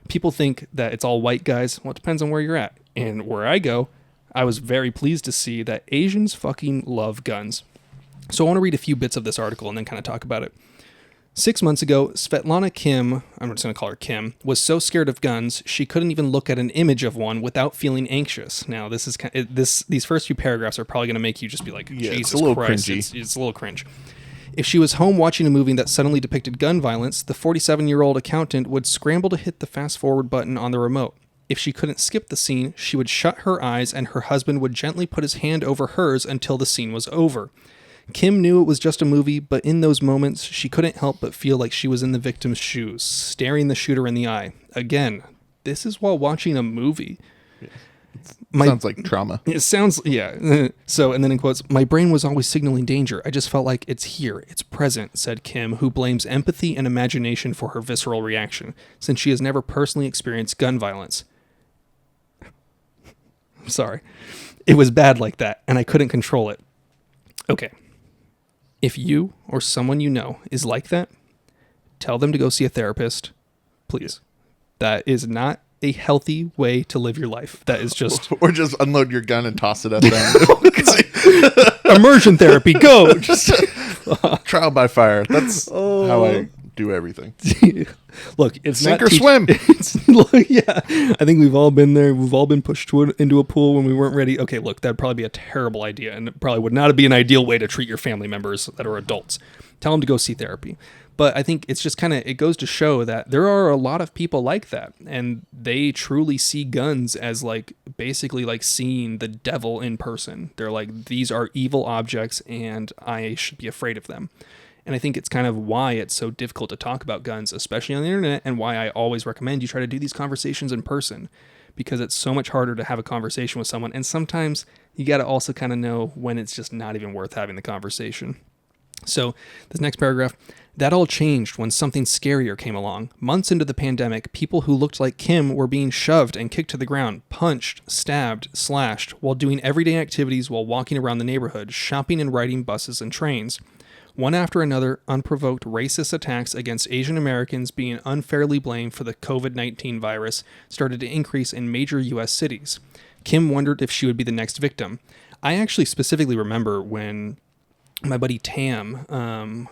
people think that it's all white guys. Well, it depends on where you're at. And where I go, I was very pleased to see that Asians fucking love guns. So I want to read a few bits of this article and then kind of talk about it. 6 months ago, Svetlana Kim, I'm just going to call her Kim, was so scared of guns, she couldn't even look at an image of one without feeling anxious. Now, these first few paragraphs are probably going to make you just be like, Jesus it's a little Christ, cringy. It's a little cringe. If she was home watching a movie that suddenly depicted gun violence, the 47-year-old accountant would scramble to hit the fast-forward button on the remote. If she couldn't skip the scene, she would shut her eyes and her husband would gently put his hand over hers until the scene was over. Kim knew it was just a movie, but in those moments, she couldn't help but feel like she was in the victim's shoes, staring the shooter in the eye. Again, this is while watching a movie. Yeah. Sounds like trauma. It sounds, yeah. So, and then in quotes, my brain was always signaling danger. I just felt like it's here, it's present, said Kim, who blames empathy and imagination for her visceral reaction, since she has never personally experienced gun violence. Sorry. It was bad like that, and I couldn't control it. Okay. If you or someone you know is like that, tell them to go see a therapist, please. That is not a healthy way to live your life. That is just... Or just unload your gun and toss it at them. Immersion therapy, go! Just... Trial by fire. That's how I do everything. Look, it's sink not or swim. Yeah, I think we've all been there. We've all been pushed into a pool when we weren't ready. Okay, look, that'd probably be a terrible idea, and it probably would not be an ideal way to treat your family members that are adults. Tell them to go see therapy. But I think it's just kind of, it goes to show that there are a lot of people like that, and they truly see guns as like basically like seeing the devil in person. They're like, these are evil objects and I should be afraid of them. And I think it's kind of why it's so difficult to talk about guns, especially on the internet, and why I always recommend you try to do these conversations in person, because it's so much harder to have a conversation with someone. And sometimes you got to also kind of know when it's just not even worth having the conversation. So this next paragraph, that all changed when something scarier came along. Months into the pandemic, people who looked like Kim were being shoved and kicked to the ground, punched, stabbed, slashed, while doing everyday activities while walking around the neighborhood, shopping and riding buses and trains. One after another, unprovoked racist attacks against Asian Americans being unfairly blamed for the COVID-19 virus started to increase in major U.S. cities. Kim wondered if she would be the next victim. I actually specifically remember when my buddy Tam,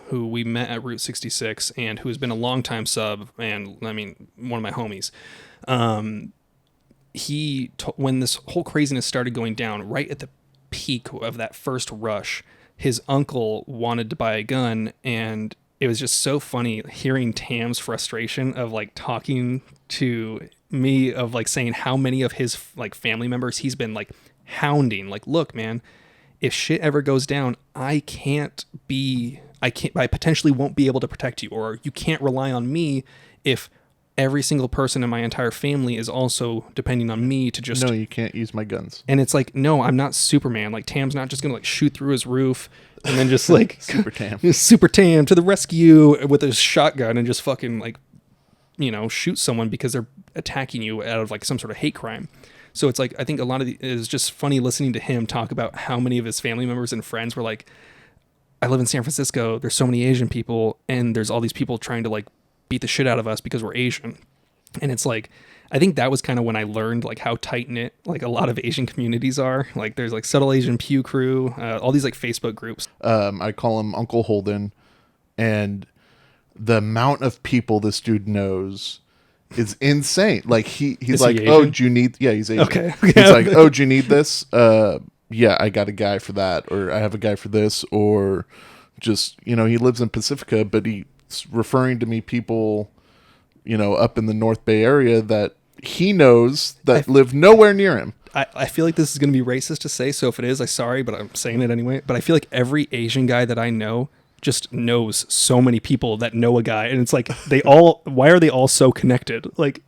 who we met at Route 66 and who has been a longtime sub and, I mean, one of my homies, when this whole craziness started going down, right at the peak of that first rush, his uncle wanted to buy a gun, and it was just so funny hearing Tam's frustration of like talking to me, of like saying how many of his like family members he's been like hounding. Like, look, man, if shit ever goes down, I potentially won't be able to protect you, or you can't rely on me if every single person in my entire family is also depending on me to just... No, you can't use my guns. And it's like, no, I'm not Superman. Like, Tam's not just going to like shoot through his roof and then just like... Super Tam to the rescue with his shotgun and just fucking like, you know, shoot someone because they're attacking you out of like some sort of hate crime. So it's like, I think a lot of it is just funny listening to him talk about how many of his family members and friends were like, I live in San Francisco, there's so many Asian people, and there's all these people trying to like beat the shit out of us because we're Asian. And it's like, I think that was kind of when I learned like how tight knit like a lot of Asian communities are. Like there's like Subtle Asian Pew Crew, all these like Facebook groups. I call him Uncle Holden, and the amount of people this dude knows is insane. Like he's like, oh, do you need? Yeah, he's Asian. Okay. He's like, oh, do you need this? Yeah, I got a guy for that, or I have a guy for this, or just, you know, he lives in Pacifica, but he's referring to me people, you know, up in the North Bay area that he knows that live nowhere near him. I feel like this is going to be racist to say, so if it is, I'm sorry, but I'm saying it anyway. But I feel like every Asian guy that I know just knows so many people that know a guy, and it's like why are they all so connected? Like,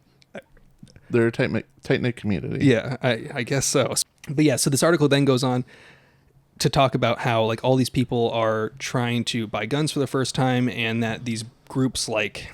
they're a tight-knit community. Yeah, I guess so. But yeah, so this article then goes on to talk about how like all these people are trying to buy guns for the first time, and that these groups like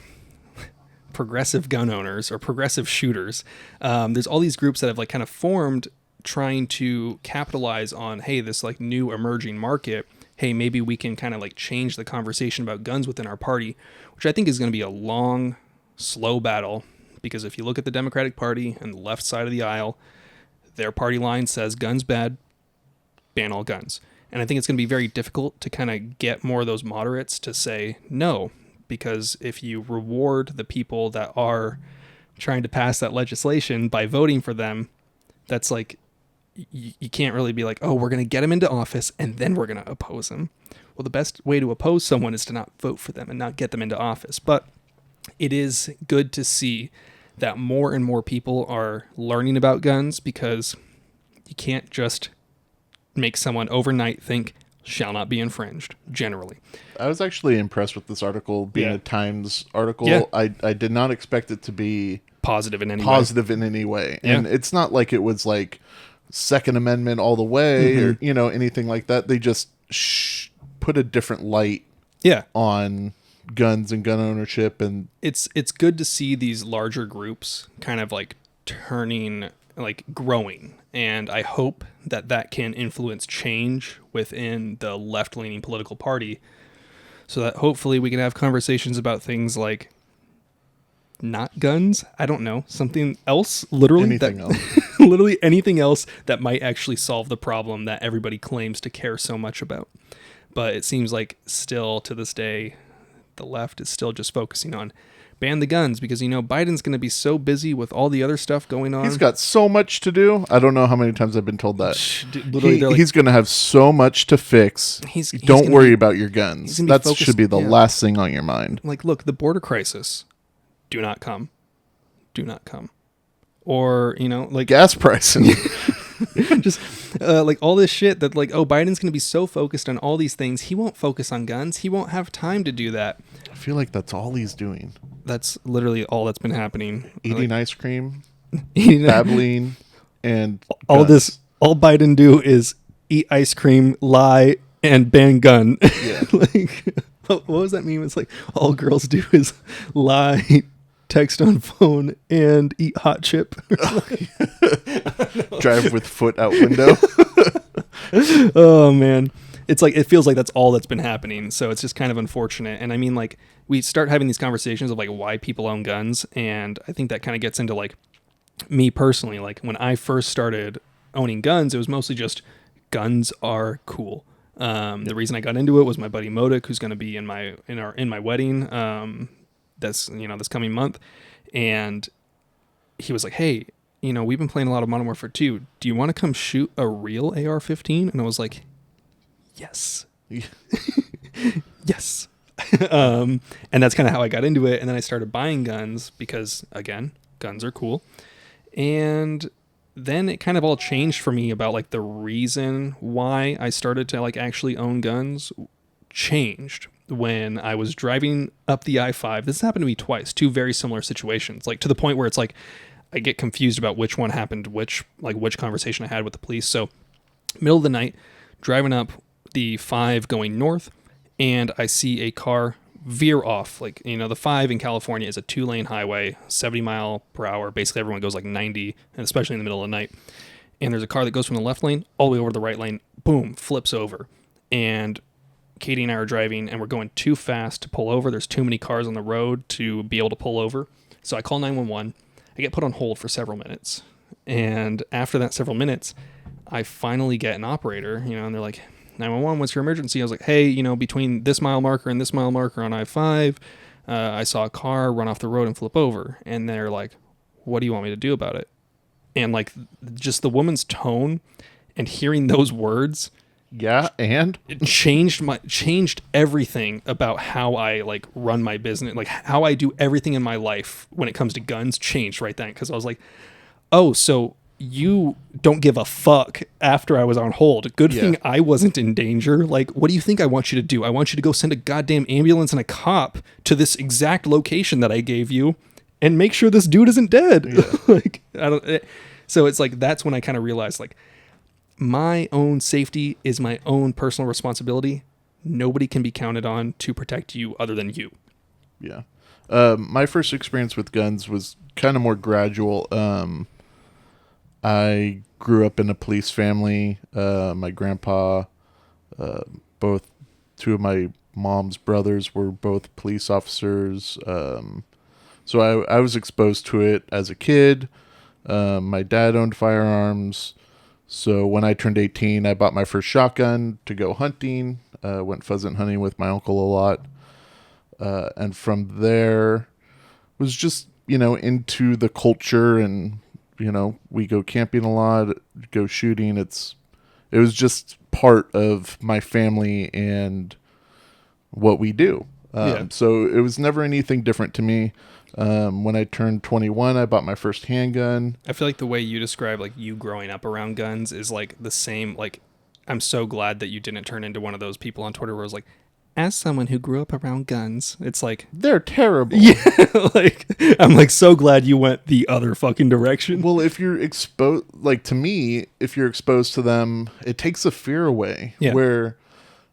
progressive gun owners or progressive shooters, there's all these groups that have like kind of formed trying to capitalize on, hey, this like new emerging market. Hey, maybe we can kind of like change the conversation about guns within our party, which I think is going to be a long, slow battle. Because if you look at the Democratic Party and the left side of the aisle, their party line says guns bad, ban all guns. And I think it's going to be very difficult to kind of get more of those moderates to say no. Because if you reward the people that are trying to pass that legislation by voting for them, that's like, you can't really be like, oh, we're going to get them into office and then we're going to oppose them. Well, the best way to oppose someone is to not vote for them and not get them into office. But it is good to see that more and more people are learning about guns, because you can't just make someone overnight think shall not be infringed, generally. I was actually impressed with this article being a Times article. Yeah. I did not expect it to be positive in any way. Yeah. And it's not like it was like Second Amendment all the way or, anything like that. They just put a different light on guns and gun ownership. And it's good to see these larger groups kind of like growing. And I hope that can influence change within the left-leaning political party, so that hopefully we can have conversations about things like not guns. I don't know, something else, literally anything else that might actually solve the problem that everybody claims to care so much about. But it seems like still to this day, the left is still just focusing on ban the guns, because Biden's going to be so busy with all the other stuff going on. He's got so much to do. I don't know how many times I've been told that. Literally, he's going to have so much to fix. Don't worry about your guns. That should be the last thing on your mind. Like, look, the border crisis. Do not come. Do not come. Or, like gas pricing. Just like all this shit that like, oh, Biden's going to be so focused on all these things. He won't focus on guns. He won't have time to do that. I feel like that's all he's doing. That's literally all that's been happening. Eating ice cream, babbling, and all Biden do is eat ice cream, lie, and ban gun. Yeah. Like, what was that meme? It's like all girls do is lie, text on phone, and eat hot chip. Drive with foot out window. Oh man, it's like, it feels like that's all that's been happening. So it's just kind of unfortunate. And I mean, like, we start having these conversations of like why people own guns, and I think that kind of gets into like me personally. Like when I first started owning guns, it was mostly just guns are cool. The reason I got into it was my buddy Modik, who's going to be in my wedding. That's this coming month, and he was like, hey, we've been playing a lot of Modern Warfare 2. Do you want to come shoot a real AR-15? And I was like, yes. Yes. And that's kind of how I got into it. And then I started buying guns because, again, guns are cool. And then it kind of all changed for me about like the reason why I started to like actually own guns changed when I was driving up the I-5. This happened to me twice, two very similar situations, like to the point where it's like I get confused about which one happened, which conversation I had with the police. So middle of the night, driving up the 5 going north, and I see a car veer off. Like, the 5 in California is a 2-lane highway, 70 mile per hour. Basically everyone goes like 90, and especially in the middle of the night. And there's a car that goes from the left lane all the way over to the right lane, boom, flips over. And Katie and I are driving, and we're going too fast to pull over. There's too many cars on the road to be able to pull over. So I call 911. I get put on hold for several minutes. And after that several minutes, I finally get an operator, and they're like, 911, what's your emergency? I was like, hey, between this mile marker and this mile marker on I-5, I saw a car run off the road and flip over. And they're like, what do you want me to do about it? And like just the woman's tone and hearing those words Yeah, and it changed everything about how I like run my business, like how I do everything in my life when it comes to guns changed right then, because I was like, oh, so you don't give a fuck after I was on hold. Good thing I wasn't in danger. Like, what do you think I want you to do? I want you to go send a goddamn ambulance and a cop to this exact location that I gave you and make sure this dude isn't dead. Yeah. Like, so it's like, that's when I kind of realized, like, my own safety is my own personal responsibility. Nobody can be counted on to protect you other than you. Yeah. My first experience with guns was kind of more gradual. I grew up in a police family. My grandpa, both two of my mom's brothers were both police officers. So I was exposed to it as a kid. My dad owned firearms. So when I turned 18, I bought my first shotgun to go hunting. Went pheasant hunting with my uncle a lot. And from there was just, into the culture, and, we go camping a lot, go shooting. It was just part of my family and what we do. So it was never anything different to me. When I turned 21, I bought my first handgun. I feel like the way you describe like you growing up around guns is like the same. Like, I'm so glad that you didn't turn into one of those people on Twitter where it's like, as someone who grew up around guns, it's like, they're terrible. Yeah. Like, I'm like so glad you went the other fucking direction. Well, if you're exposed, like, to me, if you're exposed to them, it takes the fear away. Yeah. Where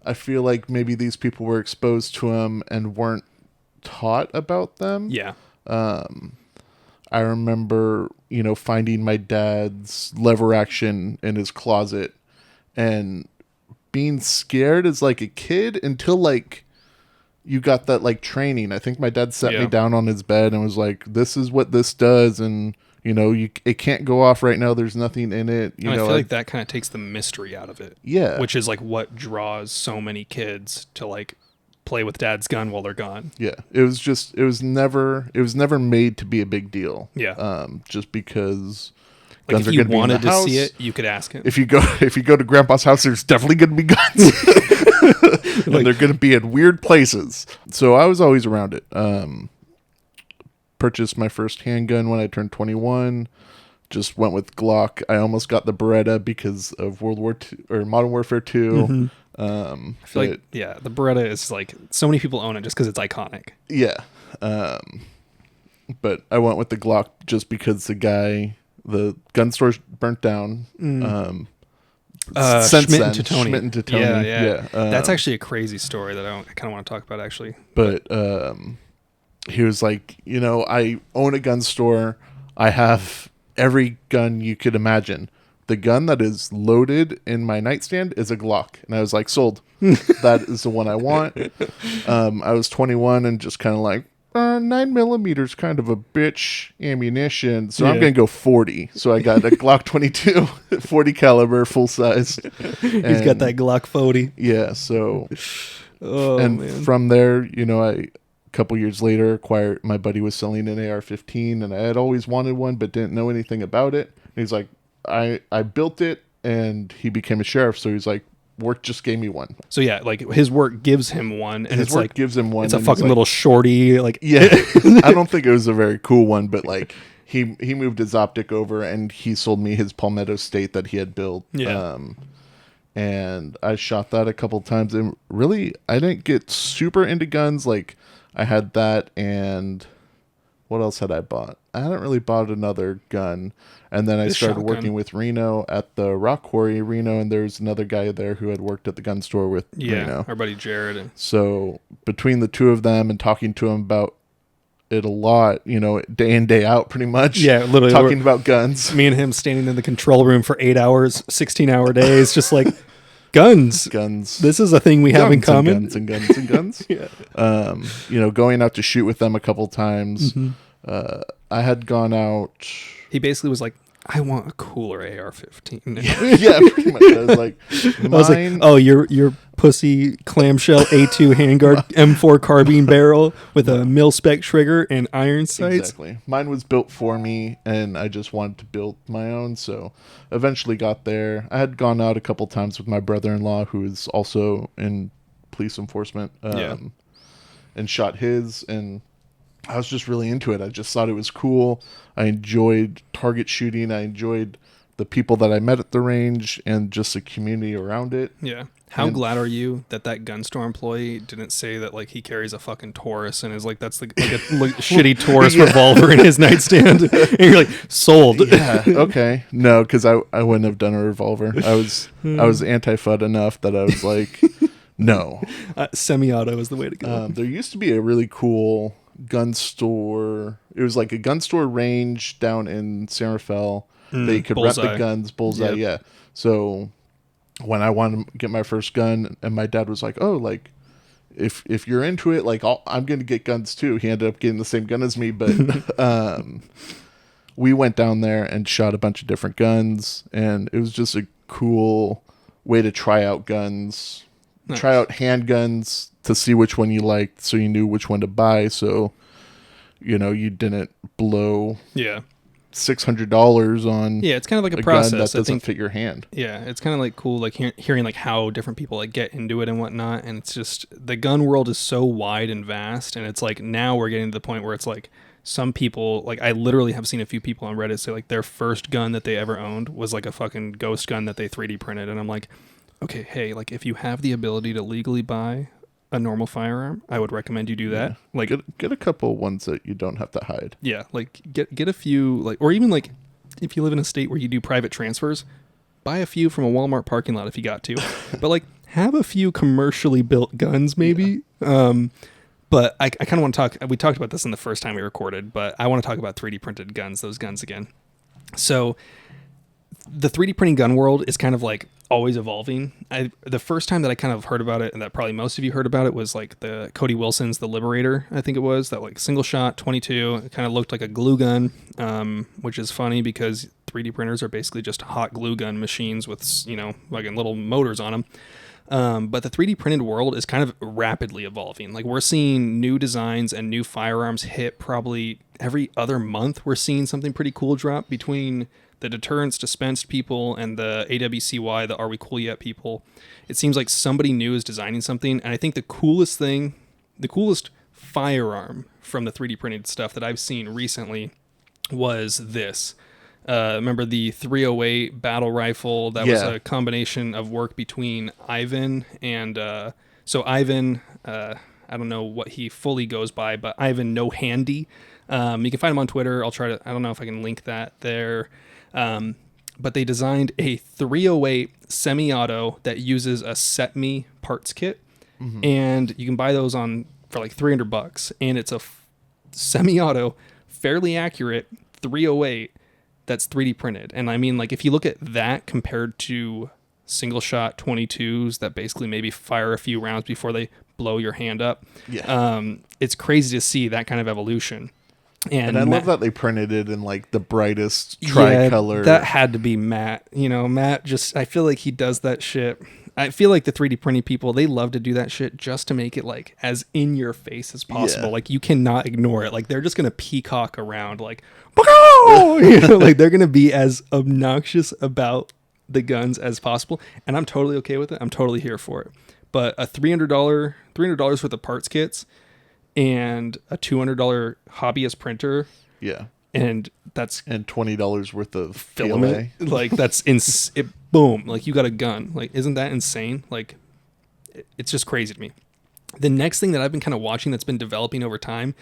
I feel like maybe these people were exposed to them and weren't taught about them. Yeah. I remember, finding my dad's lever action in his closet and being scared as like a kid until like you got that like training. I think my dad sat me down on his bed and was like, this is what this does. And, it can't go off right now. There's nothing in it. I feel like that kind of takes the mystery out of it. Yeah. Which is like what draws so many kids to like play with dad's gun while they're gone. Yeah. It was never made to be a big deal. Yeah. Just because like guns if are you wanted to see it, you could ask him. If you go to grandpa's house, there's definitely going to be guns. And they're going to be in weird places. So I was always around it. Purchased my first handgun when I turned 21. Just went with Glock. I almost got the Beretta because of World War II or Modern Warfare 2. Mm-hmm. I feel like the Beretta is like so many people own it just because it's iconic. Yeah, but I went with the Glock just because the gun store burnt down. Schmidt and Tony. Yeah. That's actually a crazy story that I kind of want to talk about actually. But he was like, I own a gun store. I have every gun you could imagine. The gun that is loaded in my nightstand is a Glock. And I was like, sold. That is the one I want. I was 21 and just kind of like, 9mm kind of a bitch ammunition. So I'm going to go 40. So I got a Glock 22, 40 caliber, full size. He's got that Glock 40. Yeah. So, from there, a couple years later, my buddy was selling an AR-15 and I had always wanted one, but didn't know anything about it. And he's like, I built it, and he became a sheriff. So he's like, work just gave me one. So yeah, like his work gives him one, and his work gives him one. It's a fucking little shorty, like yeah. I don't think it was a very cool one, but like he moved his optic over, and he sold me his Palmetto State that he had built. Yeah. And I shot that a couple times, and really, I didn't get super into guns. Like I had that, and what else had I bought? I hadn't really bought another gun. And then I started working with Reno at the Rock Quarry, Reno, and there's another guy there who had worked at the gun store with Reno. Our buddy Jared. So between the two of them and talking to him about it a lot, day in, day out, pretty much. Yeah, literally. Talking about guns. Me and him standing in the control room for 8 hours, 16-hour days, just like, guns. This is a thing we have in common. Guns. Yeah. Going out to shoot with them a couple times. Mm-hmm. I had gone out. He basically was like, I want a cooler AR-15. Yeah, pretty much. I was like, oh, you're pussy clamshell A2 handguard M4 carbine barrel with a mil-spec trigger and iron sights. Exactly. Mine was built for me, and I just wanted to build my own, so eventually got there. I had gone out a couple times with my brother-in-law, who is also in police enforcement, and shot his, and I was just really into it. I just thought it was cool. I enjoyed target shooting. I enjoyed the people that I met at the range and just the community around it. Yeah. How glad are you that gun store employee didn't say that like he carries a fucking Taurus and is like that's like a shitty Taurus revolver in his nightstand, and you're like sold. Yeah, okay, no, because I wouldn't have done a revolver. I was anti-FUD enough that I was like, no. Semi-auto is the way to go. There used to be a really cool gun store. It was like a gun store range down in San Rafael. They could rent the guns. Bullseye, yep. Yeah. So when I wanted to get my first gun, and my dad was like, "Oh, like if you're into it, like I'm going to get guns too." He ended up getting the same gun as me, but we went down there and shot a bunch of different guns, and it was just a cool way to try out guns, try out handguns to see which one you liked, so you knew which one to buy, so you didn't blow $600 on it's kind of like a process gun that doesn't fit your hand. Yeah, it's kind of like cool, like hearing like how different people like get into it and whatnot, and it's just the gun world is so wide and vast, and it's like now we're getting to the point where it's like some people, like I literally have seen a few people on Reddit say like their first gun that they ever owned was like a fucking ghost gun that they 3D printed, and I'm like, okay, hey, like if you have the ability to legally buy a normal firearm, I would recommend you do that. Yeah. Like get a couple ones that you don't have to hide. Yeah, like get a few, like, or even like if you live in a state where you do private transfers, buy a few from a Walmart parking lot if you got to. But like have a few commercially built guns maybe. Yeah. But I kind of want to talk, we talked about this in the first time we recorded, but I want to talk about 3D printed guns, those guns again. So the 3D printing gun world is kind of like always evolving. The first time that I kind of heard about it, and that probably most of you heard about it, was like the Cody Wilson's The Liberator, I think it was, that like single shot 22. It kind of looked like a glue gun, which is funny because 3D printers are basically just hot glue gun machines with, like little motors on them. But the 3D printed world is kind of rapidly evolving. Like we're seeing new designs and new firearms hit probably every other month. We're seeing something pretty cool drop between the deterrence dispensed people and the AWCY, the Are We Cool Yet people. It seems like somebody new is designing something. And I think the coolest firearm from the 3D printed stuff that I've seen recently was this. Remember the 308 battle rifle that was a combination of work between Ivan and Ivan, I don't know what he fully goes by, but Ivan No Handy. You can find him on Twitter. I don't know if I can link that there. But they designed a 308 semi-auto that uses a SetMe parts kit, and you can buy those for like $300, and it's a semi-auto, fairly accurate 308 that's 3D printed. And I mean, like if you look at that compared to single shot 22s that basically maybe fire a few rounds before they blow your hand up, it's crazy to see that kind of evolution. And I love that they printed it in like the brightest tricolor. That had to be Matt. Matt just, I feel like he does that shit. I feel like the 3D printing people, they love to do that shit just to make it like as in your face as possible. Yeah. Like you cannot ignore it. Like they're just going to peacock around like, like they're going to be as obnoxious about the guns as possible. And I'm totally okay with it. I'm totally here for it. But a $300 worth of parts kits and a $200 hobbyist printer. Yeah. And $20 worth of filament. Like that's boom. Like you got a gun. Like, isn't that insane? Like it's just crazy to me. The next thing that I've been kind of watching that's been developing over time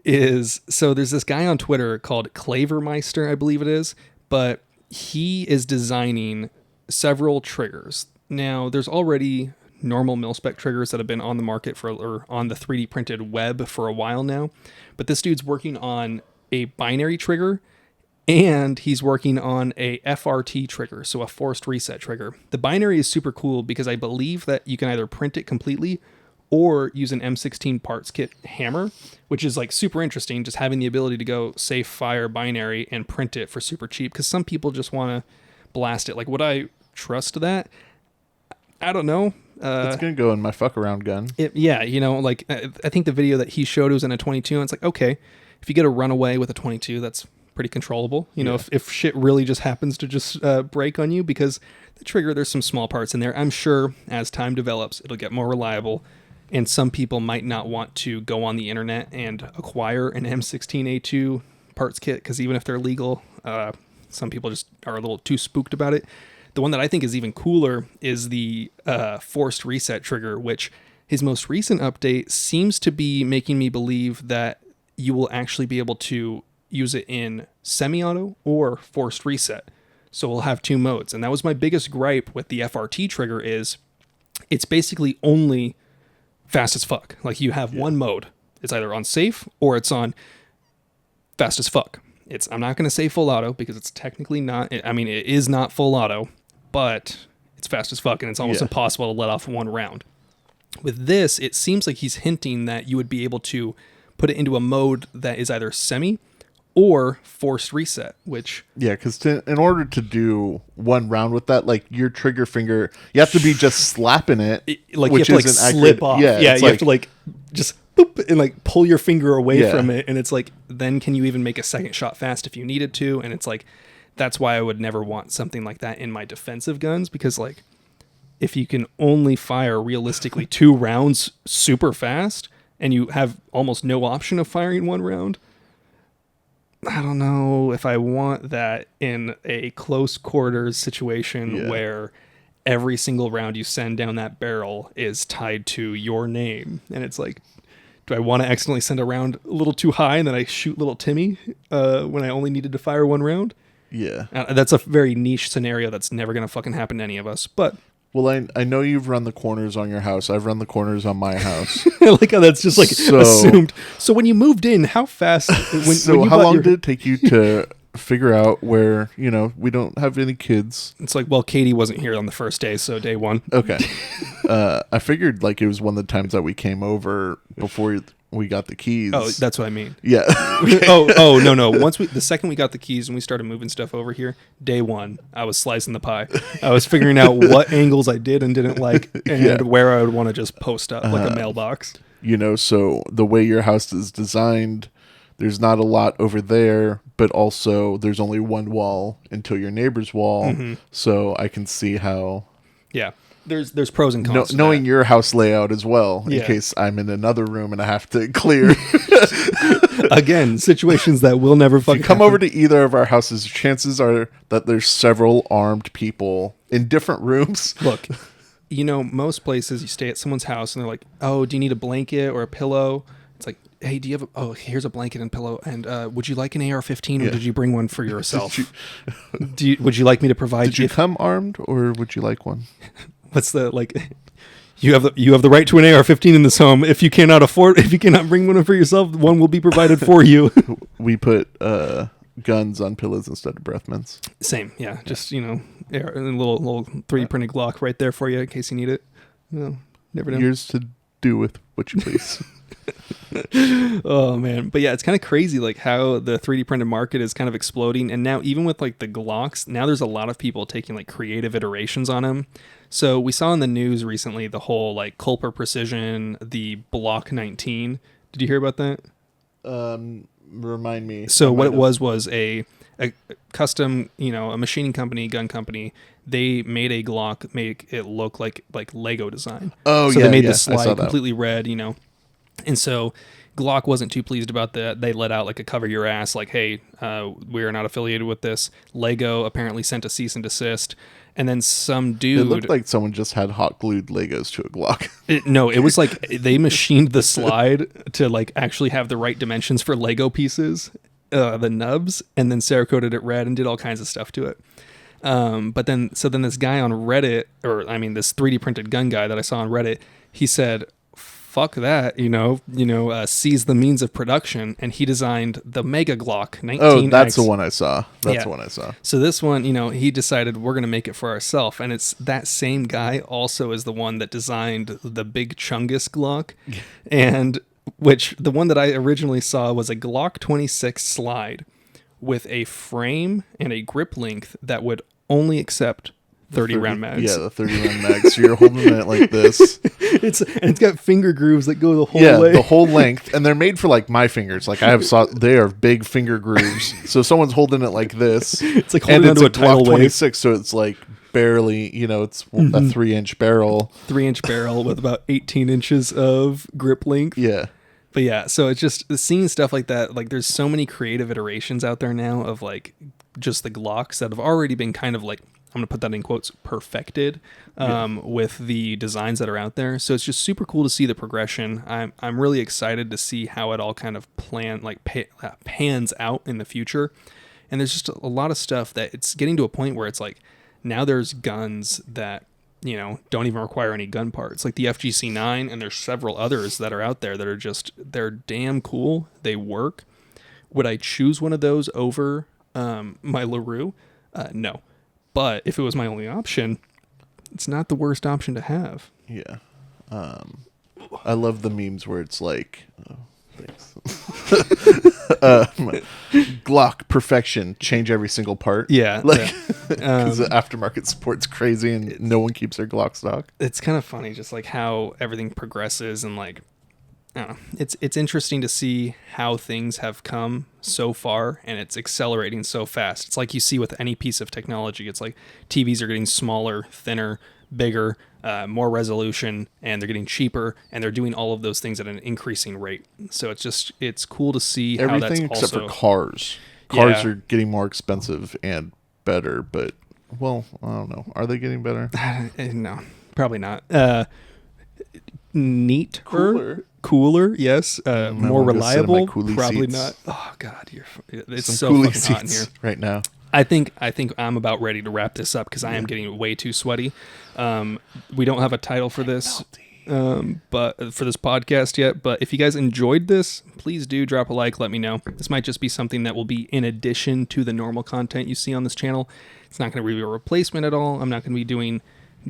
is, so there's this guy on Twitter called Clavermeister, I believe it is, but he is designing several triggers. Now there's already normal mil-spec triggers that have been on the market or on the 3D printed web for a while now. But this dude's working on a binary trigger, and he's working on a FRT trigger, so a forced reset trigger. The binary is super cool because I believe that you can either print it completely or use an M16 parts kit hammer, which is like super interesting, just having the ability to go safe fire binary and print it for super cheap, because some people just want to blast it. Like, would I trust that? I don't know. It's going to go in my fuck around gun. Yeah, like I think the video that he showed was in a 22, and it's like, okay, if you get a runaway with a 22, that's pretty controllable. If shit really just happens to just break on you, because the trigger, there's some small parts in there. I'm sure as time develops, it'll get more reliable, and some people might not want to go on the internet and acquire an M16A2 parts kit, because even if they're legal, some people just are a little too spooked about it. The one that I think is even cooler is the forced reset trigger, which his most recent update seems to be making me believe that you will actually be able to use it in semi-auto or forced reset. So we'll have two modes. And that was my biggest gripe with the FRT trigger, is it's basically only fast as fuck. Like, you have one mode. It's either on safe or it's on fast as fuck. I'm not going to say full auto, because it's technically not. It is not full auto, but it's fast as fuck, and it's almost impossible to let off one round. With this, it seems like he's hinting that you would be able to put it into a mode that is either semi or forced reset, which... Yeah, because in order to do one round with that, like, your trigger finger, you have to be just slapping it, like, which you have to, like, slip off. Yeah, you have to, like, just boop, and, like, pull your finger away from it, and it's like, then can you even make a second shot fast if you needed to? And it's like, that's why I would never want something like that in my defensive guns, because, like, if you can only fire realistically 2 rounds super fast, and you have almost no option of firing one round, I don't know if I want that in a close quarters situation where every single round you send down that barrel is tied to your name. And it's like, do I want to accidentally send a round a little too high and then I shoot little Timmy when I only needed to fire one round? Yeah. That's a very niche scenario that's never going to fucking happen to any of us. But... Well, I know you've run the corners on your house. I've run the corners on my house. I like how that's just like assumed. So when you moved in, how fast? How long did it take you to figure out where, we don't have any kids? It's like, well, Katie wasn't here on the first day, so day one. Okay. I figured like it was one of the times that we came over before we got the keys. Oh, that's what I mean. Yeah. Okay. Oh, no. The second we got the keys and we started moving stuff over here, day one, I was slicing the pie. I was figuring out what angles I did and didn't like, and where I would want to just post up like a mailbox. So the way your house is designed, there's not a lot over there, but also there's only one wall until your neighbor's wall. Mm-hmm. So I can see how. Yeah. There's pros and cons. Knowing your house layout as well, in case I'm in another room and I have to clear. Again, situations that will never fucking come over to either of our houses, chances are that there's several armed people in different rooms. Look, most places you stay at someone's house and they're like, oh, do you need a blanket or a pillow? It's like, hey, do you have here's a blanket and pillow, and would you like an AR-15 or did you bring one for yourself? Would you like me to provide? Did you come armed or would you like one? What's the, like, you have the right to an AR-15 in this home. If you cannot bring one for yourself, one will be provided for you. We put guns on pillows instead of breath mints. Same, yeah. Just a little 3D printed Glock right there for you in case you need it. Never know. Yours to do with what you please. Oh man, but yeah, it's kind of crazy like how the 3D printed market is kind of exploding, and now even with like the Glocks, now there's a lot of people taking like creative iterations on them. So we saw in the news recently the whole like Culper Precision, the Block 19. Did you hear about that? Remind me. So what it was a custom, a machining company, gun company. They made a Glock, make it look like Lego design. Oh, so yeah. they made the slide completely red, And so Glock wasn't too pleased about that. They let out like a cover your ass, like, hey, we are not affiliated with this. Lego apparently sent a cease and desist. And then some dude... It looked like someone just had hot glued Legos to a Glock. It was like they machined the slide to like actually have the right dimensions for Lego pieces, the nubs, and then Cerakoted it red and did all kinds of stuff to it. But then this guy on Reddit, this 3D printed gun guy that I saw on Reddit, he said, fuck that, seize the means of production, and he designed the Mega Glock 19X. Oh, that's the one I saw. The one I saw. So this one, he decided we're going to make it for ourselves, and it's that same guy also is the one that designed the Big Chungus Glock, and which the one that I originally saw was a Glock 26 slide with a frame and a grip length that would only accept 30 round mags. Yeah, the 30 round mags. So you're holding it like this. It's got finger grooves that go the whole way. Yeah, the whole length, and they're made for like my fingers. Like they are big finger grooves. So someone's holding it like this. It's like holding onto a tidal wave. 26, so it's like barely, it's a 3-inch barrel. 3-inch barrel with about 18 inches of grip length. Yeah. But yeah, so it's just seeing stuff like that. Like there's so many creative iterations out there now of like just the Glocks that have already been kind of like, I'm going to put that in quotes, perfected with the designs that are out there. So it's just super cool to see the progression. I'm really excited to see how it all kind of pans out in the future. And there's just a lot of stuff that it's getting to a point where it's like, now there's guns that, don't even require any gun parts, like the FGC9, and there's several others that are out there that are just, they're damn cool. They work. Would I choose one of those over my LaRue? No. But if it was my only option, it's not the worst option to have. Yeah. I love the memes where it's like, thanks. Glock perfection, change every single part. Yeah. Like, because the aftermarket support's crazy and no one keeps their Glock stock. It's kind of funny just like how everything progresses and like, I don't know. It's interesting to see how things have come so far, and it's accelerating so fast. It's like you see with any piece of technology. It's like TVs are getting smaller, thinner, bigger, more resolution, and they're getting cheaper, and they're doing all of those things at an increasing rate. So it's cool to see everything how that's except also, for cars. Cars are getting more expensive and better, but well, I don't know. Are they getting better? No, probably not. Neat, cooler, yes. More reliable, probably seats. Not. Oh God, it's some so fucking hot in here right now. I think I'm about ready to wrap this up because I am getting way too sweaty. We don't have a title for this, but for this podcast yet. But if you guys enjoyed this, please do drop a like. Let me know. This might just be something that will be in addition to the normal content you see on this channel. It's not going to be a replacement at all. I'm not going to be doing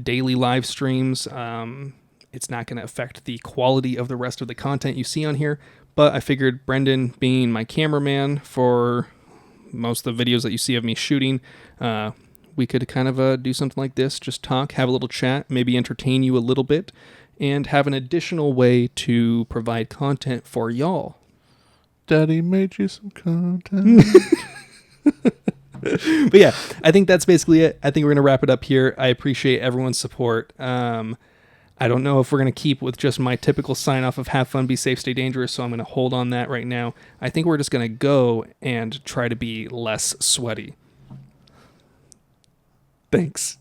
daily live streams. It's not going to affect the quality of the rest of the content you see on here. But I figured Brendan, being my cameraman for most of the videos that you see of me shooting, we could kind of do something like this, just talk, have a little chat, maybe entertain you a little bit, and have an additional way to provide content for y'all. Daddy made you some content. But yeah, I think that's basically it. I think we're going to wrap it up here. I appreciate everyone's support. I don't know if we're going to keep with just my typical sign off of have fun, be safe, stay dangerous. So I'm going to hold on that right now. I think we're just going to go and try to be less sweaty. Thanks.